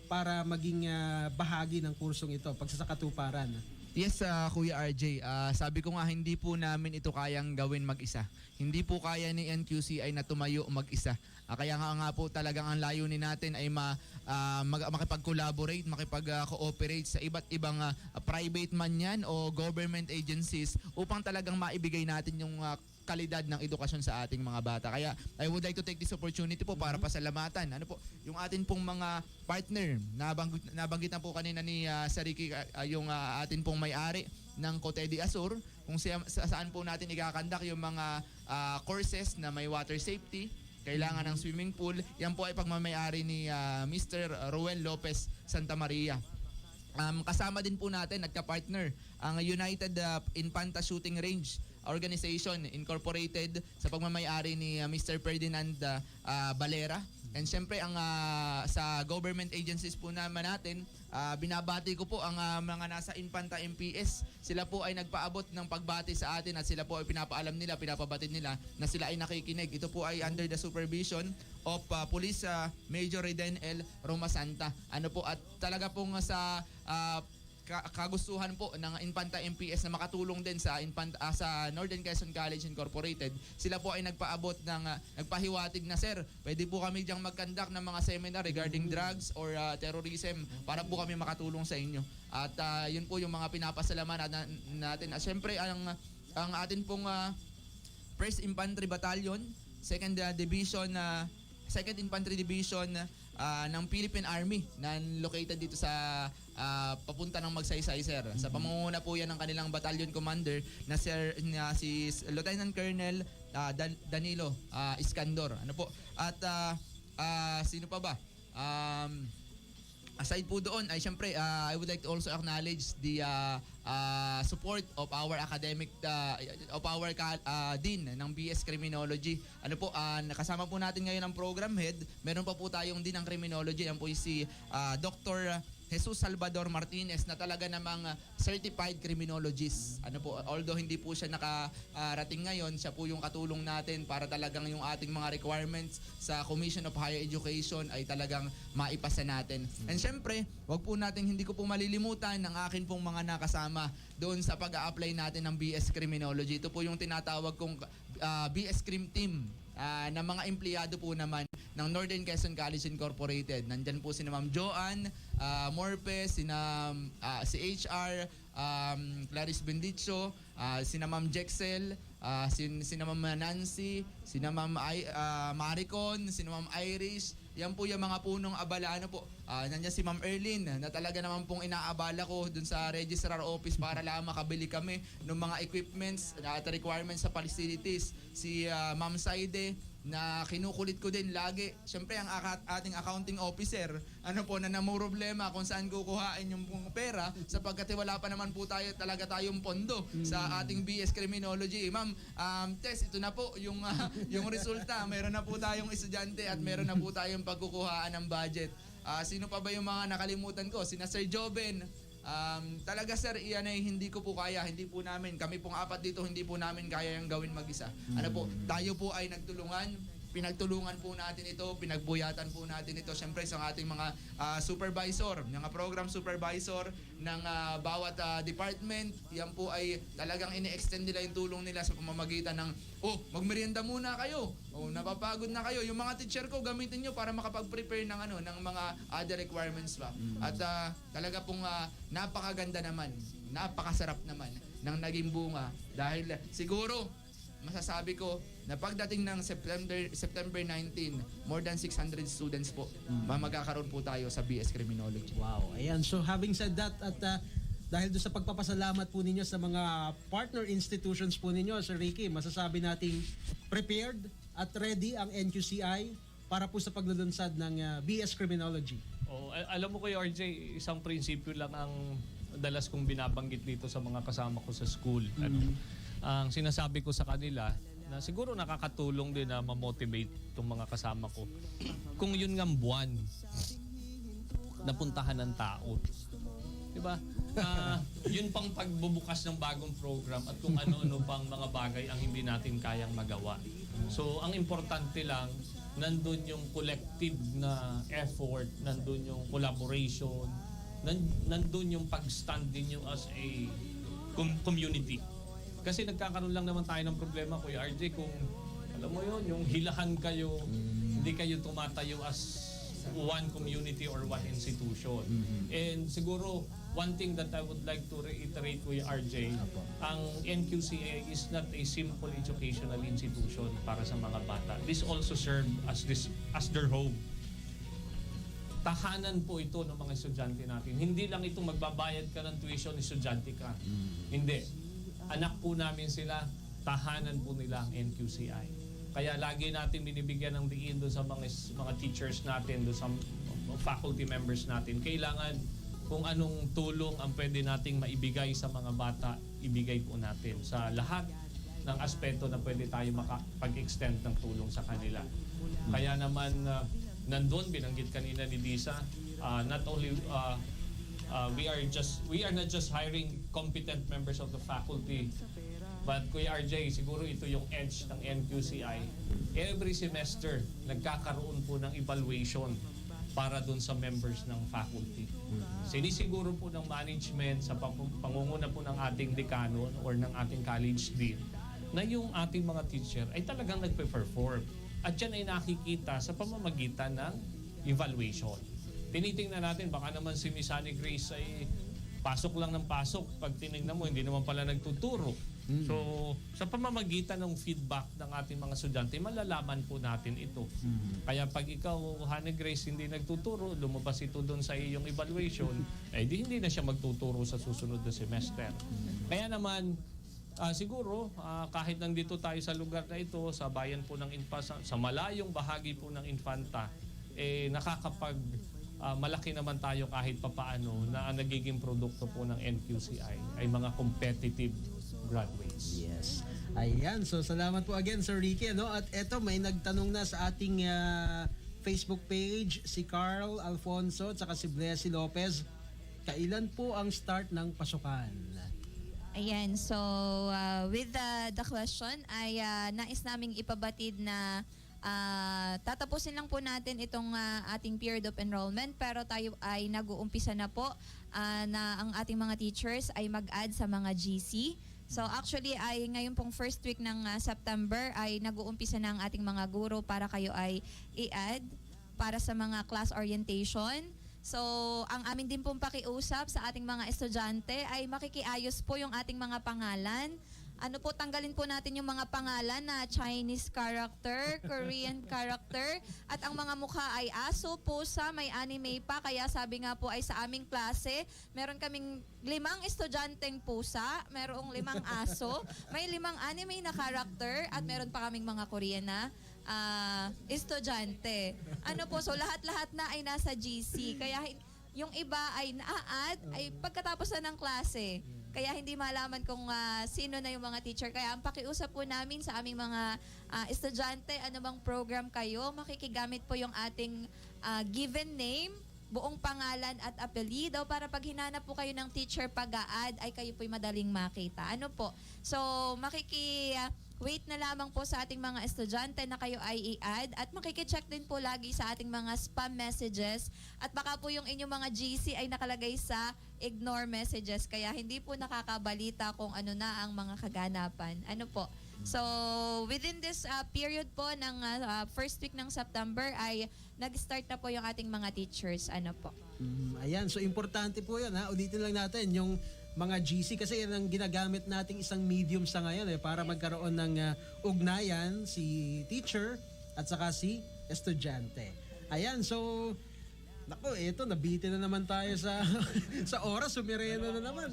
Speaker 2: para maging bahagi ng kursong ito, pagsasakatuparan.
Speaker 5: Yes, Kuya RJ. Sabi ko nga, hindi po namin ito kayang gawin mag-isa. Hindi po kaya ni NQCI na tumayo mag-isa. Kaya nga po talagang ang layunin natin ay makipag-collaborate, makipag-cooperate sa iba't ibang private man yan o government agencies upang talagang maibigay natin yung kalidad ng edukasyon sa ating mga bata. Kaya I would like to take this opportunity po para pasalamatan yung atin pong mga partner. Nabanggit na po kanina ni Sir Ricky, yung atin pong may-ari ng Cotedi Azur, kung saan po natin ikakandak yung mga courses na may water safety, kailangan ng swimming pool. Yan po ay pagmamayari ni Mr. Ruel Lopez Santa Maria. Kasama din po natin, nagka-partner, ang United Infanta Shooting Range Organization Incorporated sa pagmamayari ni Mr. Ferdinand Valera. And syempre ang sa government agencies po naman natin, binabati ko po ang mga nasa Infanta MPS. Sila po ay nagpaabot ng pagbati sa atin at sila po ay pinapaalam nila, pinapabatid nila na sila ay nakikinig. Ito po ay under the supervision of Police Major Reden L. Roma Santa. At talaga pong sa kagustuhan po ng Infanta MPS na makatulong din sa sa Northern Quezon College Incorporated. Sila po ay nagpaabot ng nagpahiwatig na, sir, pwede po kami diyang mag-conduct ng mga seminar regarding drugs or terrorism para po kami makatulong sa inyo. At yun po yung mga pinapasalamat natin. Siyempre ang atin pong 1st Infantry Battalion, 2nd Division 2nd Infantry Division ng Philippine Army na located dito sa papunta ng Magsaysay, sir. Sa pamumuno po yan ng kanilang battalion commander na si Lieutenant Colonel Danilo Iskandor. Ano po? At sino pa ba? Aside po doon ay syempre I would like to also acknowledge the support of our academic dean ng BS Criminology. Ano po, nakasama po natin ngayon ang program head. Meron pa po tayong dean ng Criminology. Yan po si Dr. Jesus Salvador Martinez na talaga namang certified criminologist. Ano po, although hindi po siya nakarating ngayon, siya po yung katulong natin para talagang yung ating mga requirements sa Commission of Higher Education ay talagang maipasa natin. And syempre, wag po natin, hindi ko po malilimutan ang akin pong mga nakasama doon sa pag-a-apply natin ng BS Criminology. Ito po yung tinatawag kong BS Crim Team na mga empleyado po naman ng Northern Quezon College Incorporated. Nandyan po si Ma'am Joanne Morpes, si HR, Clarice Bendicho, si Ma'am Jexel, si Ma'am Nancy, si Ma'am Maricon, si Ma'am Irish. Yan po yung mga punong abala. Ano po, nandiyan si Ma'am Erlyn na talaga naman pong inaabala ko dun sa registrar office para lang makabili kami ng mga equipments at requirements sa facilities. Si Ma'am Saide na kinukulit ko din lagi. Siyempre ang ating accounting officer, ano po, na namumroblema kung saan kukuhain yung pera sapagkat wala pa naman po tayong pondo sa ating BS Criminology. Ma'am, Tess, ito na po yung resulta. Meron na po tayong estudyante at meron na po tayong pagkukuhaan ng budget. Sino pa ba yung mga nakalimutan ko? Sina Sir Joven. Talaga sir, iyan ay hindi ko po kaya, hindi po namin, kami pong apat dito, hindi po namin kaya yung gawin mag-isa. Ano po, tayo po ay nagtulungan, pinagtulungan po natin ito, pinagbuyatan po natin ito, syempre sa ating mga supervisor, mga program supervisor ng bawat department. Yan po ay talagang ini-extend nila yung tulong nila sa pamamagitan ng, magmerienda muna kayo, napapagod na kayo. Yung mga teacher ko, gamitin nyo para makapag-prepare ng, ng mga other requirements pa. At talaga pong napakaganda naman, napakasarap naman ng naging bunga. Dahil siguro, masasabi ko na pagdating ng September 19, more than 600 students po magkakaroon po tayo sa BS Criminology.
Speaker 2: Wow. Ayan. So having said that, at dahil doon sa pagpapasalamat po ninyo sa mga partner institutions po ninyo, Sir Ricky, masasabi nating prepared at ready ang NQCI para po sa paglulunsad ng BS Criminology.
Speaker 6: Alam mo Kuya RJ, isang prinsipyo lang ang dalas kong binabanggit dito sa mga kasama ko sa school. Ang sinasabi ko sa kanila na siguro nakakatulong din na ma-motivate itong mga kasama ko. Kung yun nga buwan, napuntahan ng tao. Diba? Yun pang pagbubukas ng bagong program at kung ano-ano pang mga bagay ang hindi natin kayang magawa. So, ang importante lang, nandun yung collective na effort, nandun yung collaboration, nandun yung pag-stand din yung as a community. Kasi nagkakaroon lang naman tayo ng problema, Kuya RJ, kung alam mo yun, yung hilahan kayo, hindi kayo tumatayo as one community or one institution. And siguro, one thing that I would like to reiterate, Kuya RJ, ang NQCA is not a simple educational institution para sa mga bata. This also serve as their home. Tahanan po ito ng mga estudyante natin. Hindi lang itong magbabayad ka ng tuition, estudyante ka. Hindi. Anak po namin sila, tahanan po nila ang NQCI. Kaya lagi natin binibigyan ng diin doon sa mga teachers natin, doon sa faculty members natin. Kailangan kung anong tulong ang pwede nating maibigay sa mga bata, ibigay po natin sa lahat ng aspeto na pwede tayo makapag-extend ng tulong sa kanila. Kaya naman nandun, binanggit kanina ni Lisa, not only we are not just hiring competent members of the faculty, but Kuya RJ, siguro ito yung edge ng NQCI. Every semester, nagkakaroon po ng evaluation para dun sa members ng faculty. Sinisiguro po ng management sa pangunguna po ng ating decano or ng ating college dean na yung ating mga teacher ay talagang nagpe-perform. At yan ay nakikita sa pamamagitan ng evaluation. Tinitingnan natin, baka naman si Miss Honey Grace ay pasok lang ng pasok. Pag tinignan mo, hindi naman pala nagtuturo. So, sa pamamagitan ng feedback ng ating mga estudyante, malalaman po natin ito. Kaya pag ikaw, Honey Grace, hindi nagtuturo, lumabas ito doon sa iyong evaluation, hindi na siya magtuturo sa susunod na semester. Kaya naman, siguro, kahit nandito tayo sa lugar na ito, sa bayan po ng Infanta, sa malayong bahagi po ng Infanta, malaki naman tayo kahit papaano na ang nagiging produkto po ng NQCI ay mga competitive graduates.
Speaker 2: Yes. Ayan. So, salamat po again, Sir Ricky. No? At eto, may nagtanong na sa ating Facebook page, si Carl Alfonso at saka si Blessy Lopez. Kailan po ang start ng pasukan?
Speaker 3: Ayan, so with the question ay nais naming ipabatid na tatapusin lang po natin itong ating period of enrollment, pero tayo ay nag-uumpisa na po na ang ating mga teachers ay mag-add sa mga GC. So actually ay ngayon pong first week ng September ay nag-uumpisa na ang ating mga guro para kayo ay i-add para sa mga class orientation. So, ang amin din pong pakiusap sa ating mga estudyante ay makikiayos po yung ating mga pangalan. Tanggalin po natin yung mga pangalan na Chinese character, Korean character, at ang mga mukha ay aso, pusa, may anime pa. Kaya sabi nga po ay sa aming klase, meron kaming 5 estudyanteng pusa, merong 5 aso, may 5 anime na character, at meron pa kaming mga Korean na estudyante. So lahat-lahat na ay nasa GC. Kaya yung iba ay na-add ay pagkatapos na ng klase. Kaya hindi malaman kung sino na yung mga teacher. Kaya ang pakiusap po namin sa aming mga estudyante, ano bang program kayo, makikigamit po yung ating given name, buong pangalan at apelyido para pag hinanap po kayo ng teacher pag-a-add ay kayo po'y madaling makita. So wait na lamang po sa ating mga estudyante na kayo ay i-add at makikicheck din po lagi sa ating mga spam messages at baka po yung inyong mga GC ay nakalagay sa ignore messages kaya hindi po nakakabalita kung ano na ang mga kaganapan. So within this period po ng first week ng September ay nag-start na po yung ating mga teachers.
Speaker 2: Ayan, so importante po yan ulitin lang natin yung mga GC kasi yan ang ginagamit nating isang medium sa ngayon para magkaroon ng ugnayan si teacher at saka si estudyante. Ayan, so nako, ito nabitin na naman tayo sa sa oras, sumireno na naman.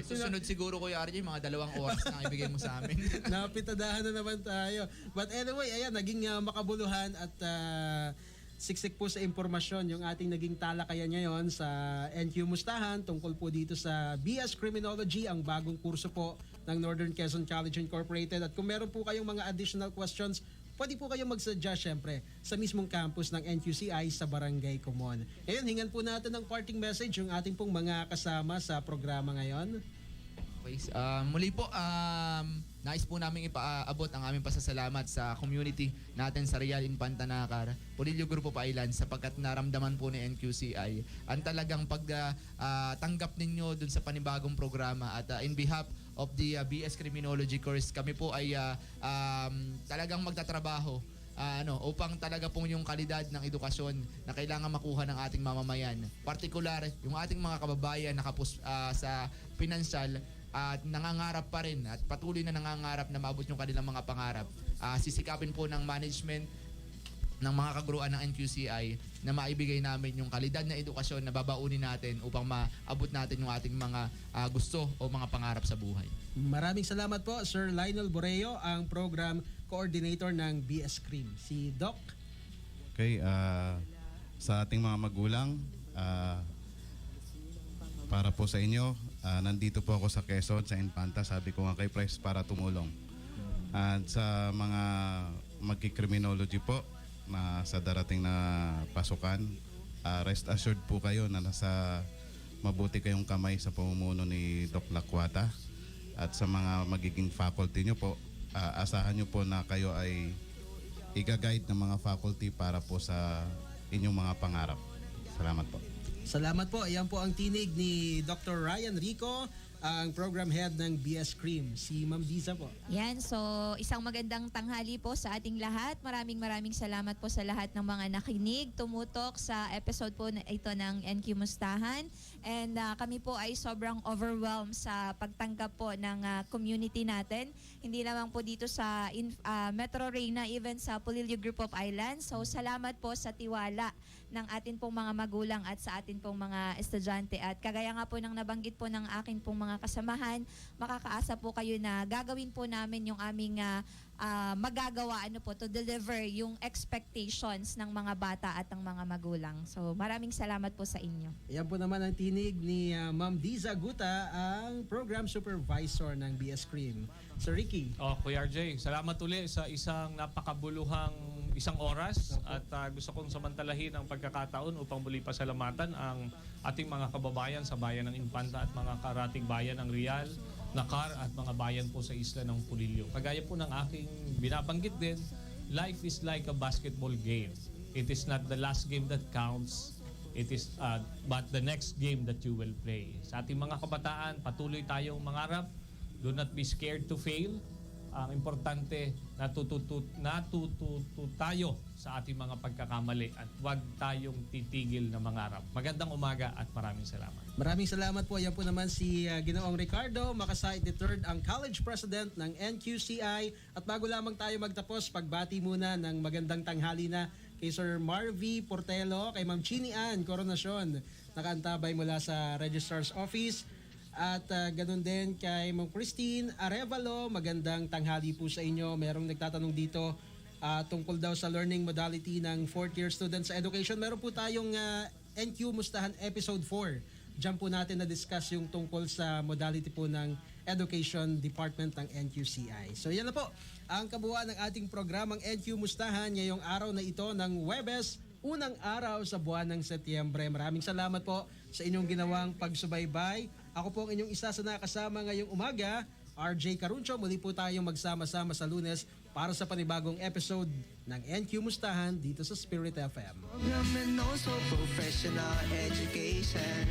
Speaker 5: Susunod siguro Kuya RJ, mga 2 oras na ibigay mo sa amin.
Speaker 2: Napitadahan na naman tayo. But anyway, ayan, naging makabuluhan at siksik po sa impormasyon yung ating naging talakayan ngayon sa NQ Mustahan tungkol po dito sa BS Criminology, ang bagong kurso po ng Northern Quezon College Incorporated. At kung meron po kayong mga additional questions, pwede po kayong mag-suggest syempre sa mismong campus ng NQCI sa Barangay Comon. Ngayon, hingan po natin ng parting message yung ating pong mga kasama sa programa ngayon.
Speaker 5: Okay, muli po, nais po namin ipaabot ang aming pasasalamat sa community natin sa Real Infanta Nakar, Polillo Grupo Pailan sapagkat naramdaman po ni NQCI ang talagang pagtanggap ninyo dun sa panibagong programa at in behalf of the BS Criminology course, kami po ay talagang magtatrabaho upang talaga pong yung kalidad ng edukasyon na kailangan makuha ng ating mamamayan. Partikular, yung ating mga kababayan na sa financial at nangangarap pa rin at patuloy na nangangarap na maabot yung kanilang mga pangarap. Sisikapin po ng management ng mga kaguruan ng NQCI na maibigay namin yung kalidad na edukasyon na babaunin natin upang maabot natin yung ating mga gusto o mga pangarap sa buhay.
Speaker 2: Maraming salamat po, Sir Lionel Borreo, ang program coordinator ng BS Crim. Si Doc.
Speaker 4: Okay, sa ating mga magulang, para po sa inyo, nandito po ako sa Quezon, sa Infanta. Sabi ko nga kay Price para tumulong. At sa mga magki-criminology po na sa darating na pasukan, rest assured po kayo na nasa mabuti kayong kamay sa pamumuno ni Doc Lakwata. At sa mga magiging faculty nyo po, asahan nyo po na kayo ay i-guide ng mga faculty para po sa inyong mga pangarap. Salamat po.
Speaker 2: Salamat po. Ayan po ang tinig ni Dr. Ryan Rico, ang program head ng BS Cream, si Ma'am Diza po.
Speaker 3: Yan, so isang magandang tanghali po sa ating lahat. Maraming salamat po sa lahat ng mga nakinig, tumutok sa episode po na ito ng NQ Mustahan. And kami po ay sobrang overwhelmed sa pagtanggap po ng community natin. Hindi lamang po dito sa Metro Reyna, even sa Polillo Group of Islands. So salamat po sa tiwala ng atin pong mga magulang at sa atin pong mga estudyante. At kagaya nga po ng nabanggit po ng akin pong mga kasamahan, makakaasa po kayo na gagawin po namin yung aming magagawa to deliver yung expectations ng mga bata at ng mga magulang. So maraming salamat po sa inyo.
Speaker 2: Yan po naman ang tinig ni Ma'am Diza Guta, ang program supervisor ng BS Cream. Sir Ricky.
Speaker 6: Kuya RJ, salamat uli sa isang napakabuluhang isang oras at gusto kong samantalahin ang pagkakataon upang muli pasalamatan ang ating mga kababayan sa bayan ng Infanta at mga karating bayan ng Real, Nakar at mga bayan po sa isla ng Polillo. Kagaya po ng aking binabanggit din, life is like a basketball game. It is not the last game that counts. It is but the next game that you will play. Sa ating mga kabataan, patuloy tayong mangarap. Do not be scared to fail. Ang importante, natututo tayo sa ating mga pagkakamali at huwag tayong titigil na mangarap. Magandang umaga at maraming salamat.
Speaker 2: Maraming salamat po. Yan po naman si Ginoong Ricardo Makasait III, ang College President ng NQCI. At bago lamang tayo magtapos, pagbati muna ng magandang tanghali na kay Sir Marvy Portelo, kay Ma'am Chini Ann Coronacion, nakaantabay mula sa Registrar's Office. At ganun din kay Ma'am Christine Arevalo, magandang tanghali po sa inyo. Merong nagtatanong dito tungkol daw sa learning modality ng 4th year students sa education. Meron po tayong NQ Mustahan episode 4. Diyan po natin na-discuss yung tungkol sa modality po ng Education Department ng NQCI. So yan na po ang kabuuan ng ating programang NQ Mustahan ngayong araw na ito ng Huwebes, unang araw sa buwan ng Setyembre. Maraming salamat po sa inyong ginawang pagsubaybay. Ako po ang inyong isa sa nakasama ngayong umaga, RJ Caruncho. Muli po tayong magsama-sama sa Lunes para sa panibagong episode ng NQ Mustahan dito sa Spirit FM.
Speaker 1: Program and also professional education.